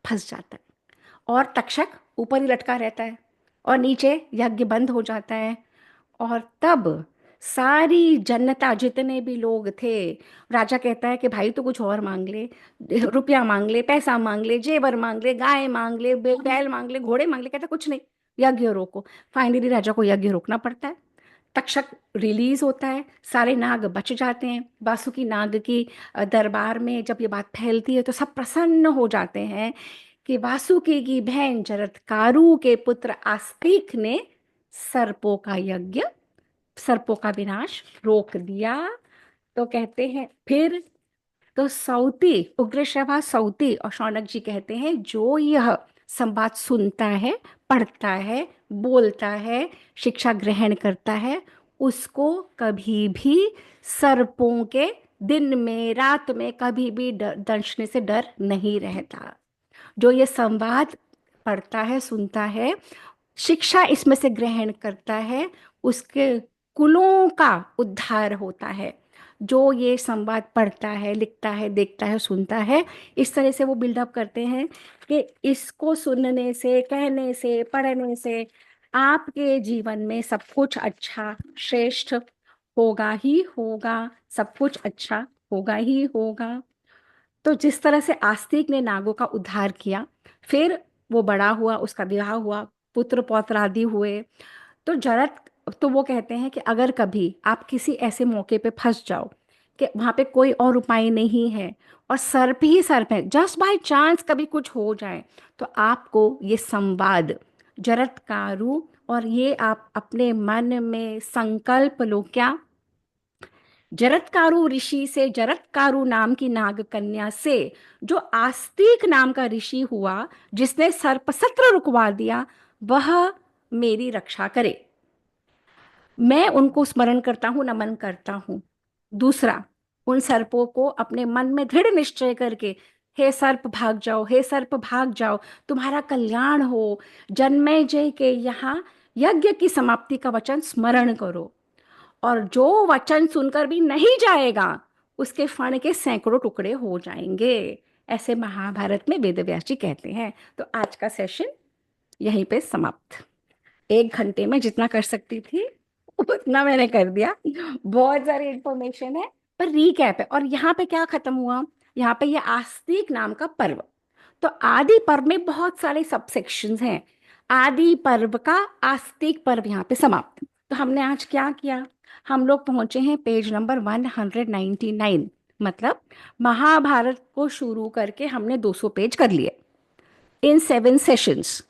फंस जाता है, और तक्षक ऊपर ही लटका रहता है, और नीचे यज्ञ बंद हो जाता है। और तब सारी जनता, जितने भी लोग थे, राजा कहता है कि भाई तो कुछ और मांग ले, रुपया मांग ले, पैसा मांग ले, जेवर मांग ले, गाय मांग ले, बैल मांग ले, घोड़े मांग ले, कहता कुछ नहीं, यज्ञ रोको। फाइनली राजा को यज्ञ रोकना पड़ता है, तक्षक रिलीज होता है, सारे नाग बच जाते हैं। वासुकी नाग की दरबार में जब ये बात फैलती है तो सब प्रसन्न हो जाते हैं कि वासुकी की बहन जरत्कारु के पुत्र आस्तिक ने सर्पों का यज्ञ, सर्पों का विनाश रोक दिया। तो कहते हैं फिर, तो सौती, उग्रश्रवा सौती और शौनक जी कहते हैं जो यह संवाद सुनता है, पढ़ता है, बोलता है, शिक्षा ग्रहण करता है, उसको कभी भी सर्पों के दिन में रात में कभी भी दंशने से डर नहीं रहता। जो ये संवाद पढ़ता है, सुनता है, शिक्षा इसमें से ग्रहण करता है, उसके कुलों का उद्धार होता है। जो ये संवाद पढ़ता है, लिखता है, देखता है, सुनता है, इस तरह से वो बिल्डअप करते हैं कि इसको सुनने से, कहने से, पढ़ने से आपके जीवन में सब कुछ अच्छा श्रेष्ठ होगा ही होगा, सब कुछ अच्छा होगा ही होगा। तो जिस तरह से आस्तिक ने नागों का उद्धार किया, फिर वो बड़ा हुआ, उसका विवाह हुआ, पुत्र पौत्र आदि हुए। तो जरत, तो वो कहते हैं कि अगर कभी आप किसी ऐसे मौके पे फंस जाओ कि वहां पे कोई और उपाय नहीं है, और सर्प ही सर्प है, जस्ट बाय चांस कभी कुछ हो जाए, तो आपको ये संवाद जरत्कारु, और ये आप अपने मन में संकल्प लो, क्या, जरत्कारु ऋषि से, जरत्कारु नाम की नाग कन्या से, जो आस्तिक नाम का ऋषि हुआ जिसने सर्पसत्र रुकवा दिया, वह मेरी रक्षा करे। मैं उनको स्मरण करता हूँ, नमन करता हूँ। दूसरा, उन सर्पों को अपने मन में दृढ़ निश्चय करके, हे सर्प भाग जाओ, हे सर्प भाग जाओ, तुम्हारा कल्याण हो। जन्मेजय के यहाँ यज्ञ की समाप्ति का वचन स्मरण करो, और जो वचन सुनकर भी नहीं जाएगा उसके फण के सैकड़ों टुकड़े हो जाएंगे, ऐसे महाभारत में वेदव्यास जी कहते हैं। तो आज का सेशन यहीं पे समाप्त। 1 घंटे में जितना कर सकती थी उतना मैंने कर दिया, बहुत सारी इंफॉर्मेशन है, पर रीकैप है। और यहाँ पे क्या खत्म हुआ, यहाँ पे ये आस्तिक नाम का पर्व। तो आदि पर्व में बहुत सारे सबसेक्शंस हैं, आदि पर्व का आस्तिक पर्व यहाँ पे समाप्त। तो हमने आज क्या किया, हम लोग पहुंचे हैं पेज नंबर 199, मतलब महाभारत को शुरू करके हमने 200 पेज कर लिए इन 7 सेशंस।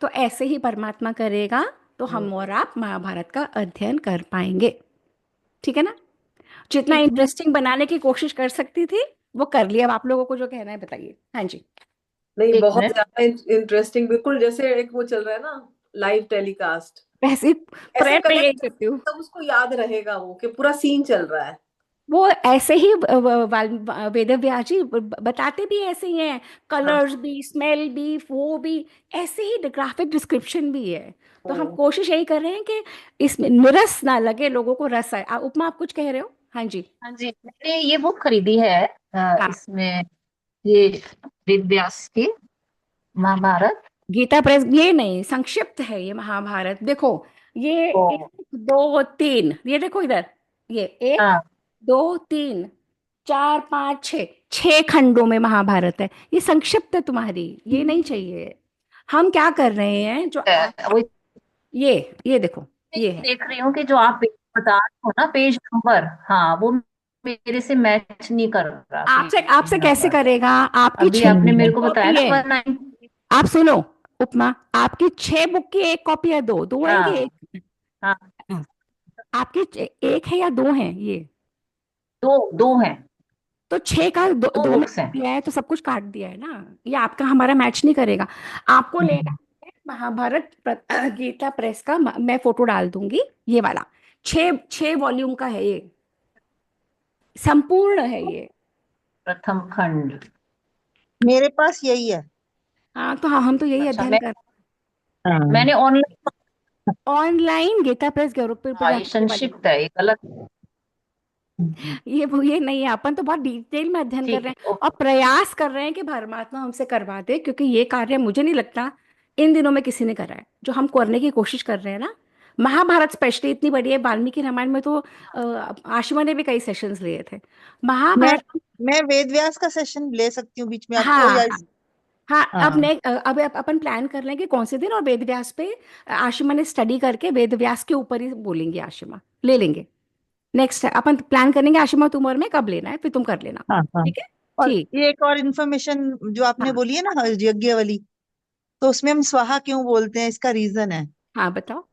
तो ऐसे ही परमात्मा करेगा तो हम और आप महाभारत का अध्ययन कर पाएंगे, ठीक है ना। जितना ठीक है। इंटरेस्टिंग बनाने की कोशिश कर सकती थी वो कर लिया। अब आप लोगों को जो कहना है बताइए। हाँ जी। नहीं, एक बहुत मिनट। ज्यादा इंटरेस्टिंग, बिल्कुल जैसे एक वो चल रहा है ना, लाइव टेलीकास्ट। वैसे ऐसे प्रयत्न यही कनेक्ट करती हूँ। तब उसको याद रहेगा वो कि पूरा सीन चल रहा है। वो ऐसे ही वेद व्यास जी बताते भी ऐसे ही हैं। हाँ। कलर्स भी, स्मेल भी, वो भी ऐसे ही, ग्राफिक डिस्क्रिप्शन भी है। तो हम हम्म। कोशिश यही कर रहे हैं कि इसमें निरस ना लगे, लोगों को रस आए। उपमा आप कुछ कह रहे हो? हाँ जी। हाँ जी, मैंने ये बुक खरीदी है। हाँ, इसमें ये वेद व्यास की महाभारत। गीता प्रेस, ये नहीं, संक्षिप्त है ये महाभारत। देखो, ये ओ। एक, दो, तीन, ये देखो इधर, ये एक, हाँ। दो, तीन, चार, पाँच, छः, छः खंडों में महाभारत है। ये संक्षिप्त है तुम्हारी, ये नहीं चाहिए। हम क्या कर रहे हैं, जो वो ये देखो, ये है। देख रही हूँ कि जो आप पेज बता रहे हो ना, पेज नंबर, हाँ वो मेरे से मैच नहीं कर रहा आपसे पेज आपसे कैसे नंबर। करेगा? आपकी अभी छह आपने बुक की मेरे एक को बताया कॉपी ना है। 190। आप सुनो, उपमा, आपकी छह बुक की एक कॉपी है, दो दो है कि हाँ। एक? हाँ। आपकी एक है या दो है ये? दो दो हैं। तो छह का दो, दो दो में बुक्स हैं। दिया है तो सब कुछ काट दिया है ना। ये आपका हमारा मैच नहीं करेगा। आपको लेना हम्म। है महाभारत गीता प्रेस का, मैं फोटो डाल दूंगी, ये वाला। छह छह वॉल्यूम का है ये, संपूर्ण है ये। प्रथम खंड। मेरे पास यही है। हाँ, तो हाँ, हम तो यही अच्छा, अध्ययन कर। हाँ। मैंने online. Online Gita Press group पे हाँ, ये जाके ये वाली, संक्षिप्त है, ये गलत। ये नहीं है। अपन तो बहुत डिटेल में अध्ययन कर ठीक रहे है, हैं और ओके। प्रयास कर रहे हैं कि परमात्मा हमसे करवा दे, क्योंकि ये कार्य मुझे नहीं लगता इन दिनों में किसी ने करा है जो हम करने की कोशिश कर रहे हैं ना। महाभारत स्पेशली इतनी बड़ी है, वाल्मीकि रामायण में तो आशिमा ने भी कई सेशंस लिए थे। मैं महाभारत, मैं वेद व्यास का सेशन ले सकती हूँ बीच में आपको हाँ या हाँ, अब हाँ। ने अब अपन प्लान कर लेंगे कौन से दिन, और वेद व्यास पे आशिमा ने स्टडी करके वेद व्यास के ऊपर ही बोलेंगे, आशिमा ले लेंगे। नेक्स्ट अपन प्लान करेंगे, आशिमा तुम और मैं कब लेना है, फिर तुम कर लेना। हाँ हाँ। ठीक है। और ठीक। ये एक और इन्फॉर्मेशन जो आपने हाँ बोली है ना यज्ञ वाली, तो उसमें हम स्वाहा क्यों बोलते हैं, इसका रीजन है। हाँ, बताओ।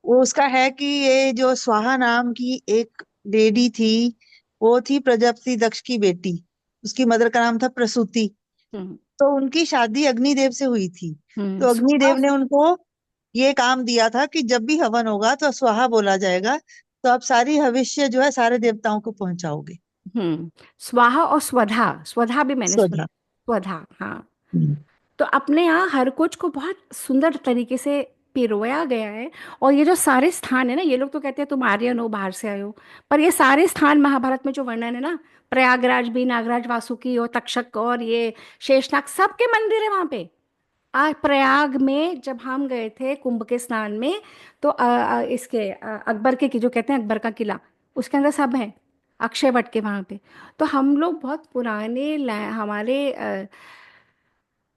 वो उसका है कि ये जो स्वाहा नाम की एक लेडी थी, वो थी प्रजापति दक्ष की बेटी। उसकी मदर का नाम था प्रसूति। हम्म तो उनकी शादी अग्निदेव से हुई थी। तो स्वाहा। अग्निदेव ने उनको ये काम दिया था कि जब भी हवन होगा तो स्वाहा बोला जाएगा, तो आप सारी हविष्य जो है सारे देवताओं को पहुंचाओगे। स्वाहा और स्वधा, स्वधा भी मैंने सुना। स्वधा। स्वधा, हाँ। हम्म। तो अपने यहाँ हर कुछ को बहुत सुंदर तरीके से पिरोया गया है। और ये जो सारे स्थान है ना, ये लोग तो कहते हैं तुम आर्यन हो, बाहर से आए हो, पर ये सारे स्थान महाभारत में जो वर्णन है ना, प्रयागराज भी, नागराज, वासुकी और तक्षक और ये शेषनाग, सबके मंदिर है वहां पे। आज प्रयाग में जब हम गए थे कुंभ के स्नान में, तो इसके अकबर के जो कहते हैं अकबर का किला, उसके अंदर सब है, अक्षय वट के वहां पे। तो हम लोग बहुत पुराने हमारे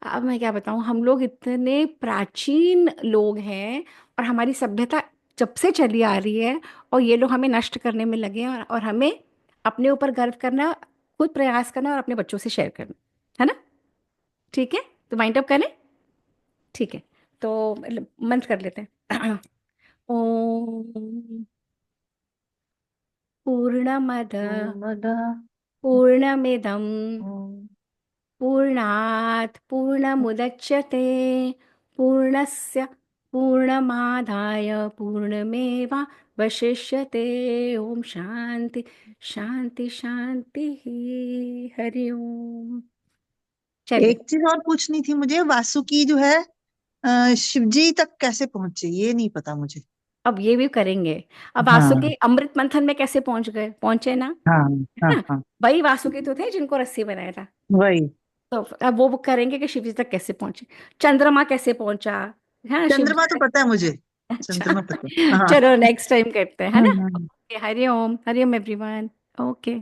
अब मैं क्या बताऊं, हम लोग इतने प्राचीन लोग हैं, और हमारी सभ्यता जब से चली आ रही है, और ये लोग हमें नष्ट करने में लगे हैं। और हमें अपने ऊपर गर्व करना, खुद प्रयास करना और अपने बच्चों से शेयर करना, है ना। ठीक है, तो वाइंड अप करें। ठीक है, तो मंत्र कर लेते हैं। ओम पूर्णमद मद। पूर्णमिदं पूर्णात् पूर्णमुदच्यते पूर्णस्य पूर्णमादाय पूर्णमेवावशिष्यते। ओम शांति शांति शांति। हरि ओम। चलिए, एक चीज और पूछनी थी मुझे, वासुकी जो है शिवजी तक कैसे पहुंचे ये नहीं पता मुझे। अब ये भी करेंगे। अब वासुकी हाँ अमृत मंथन में कैसे पहुंच गए, पहुंचे ना, हाँ है हाँ ना। हाँ। वही वासुकी तो थे जिनको रस्सी बनाया था। वही। तो अब वो करेंगे कि शिव जी तक कैसे पहुंचे, चंद्रमा कैसे पहुंचा, हाँ शिव जी चंद्रमा तो तक। पता है मुझे। अच्छा। चंद्रमा पता है हाँ। चलो नेक्स्ट टाइम करते हैं, है ना। Hmm. Okay, Hariom Hariom everyone. Okay.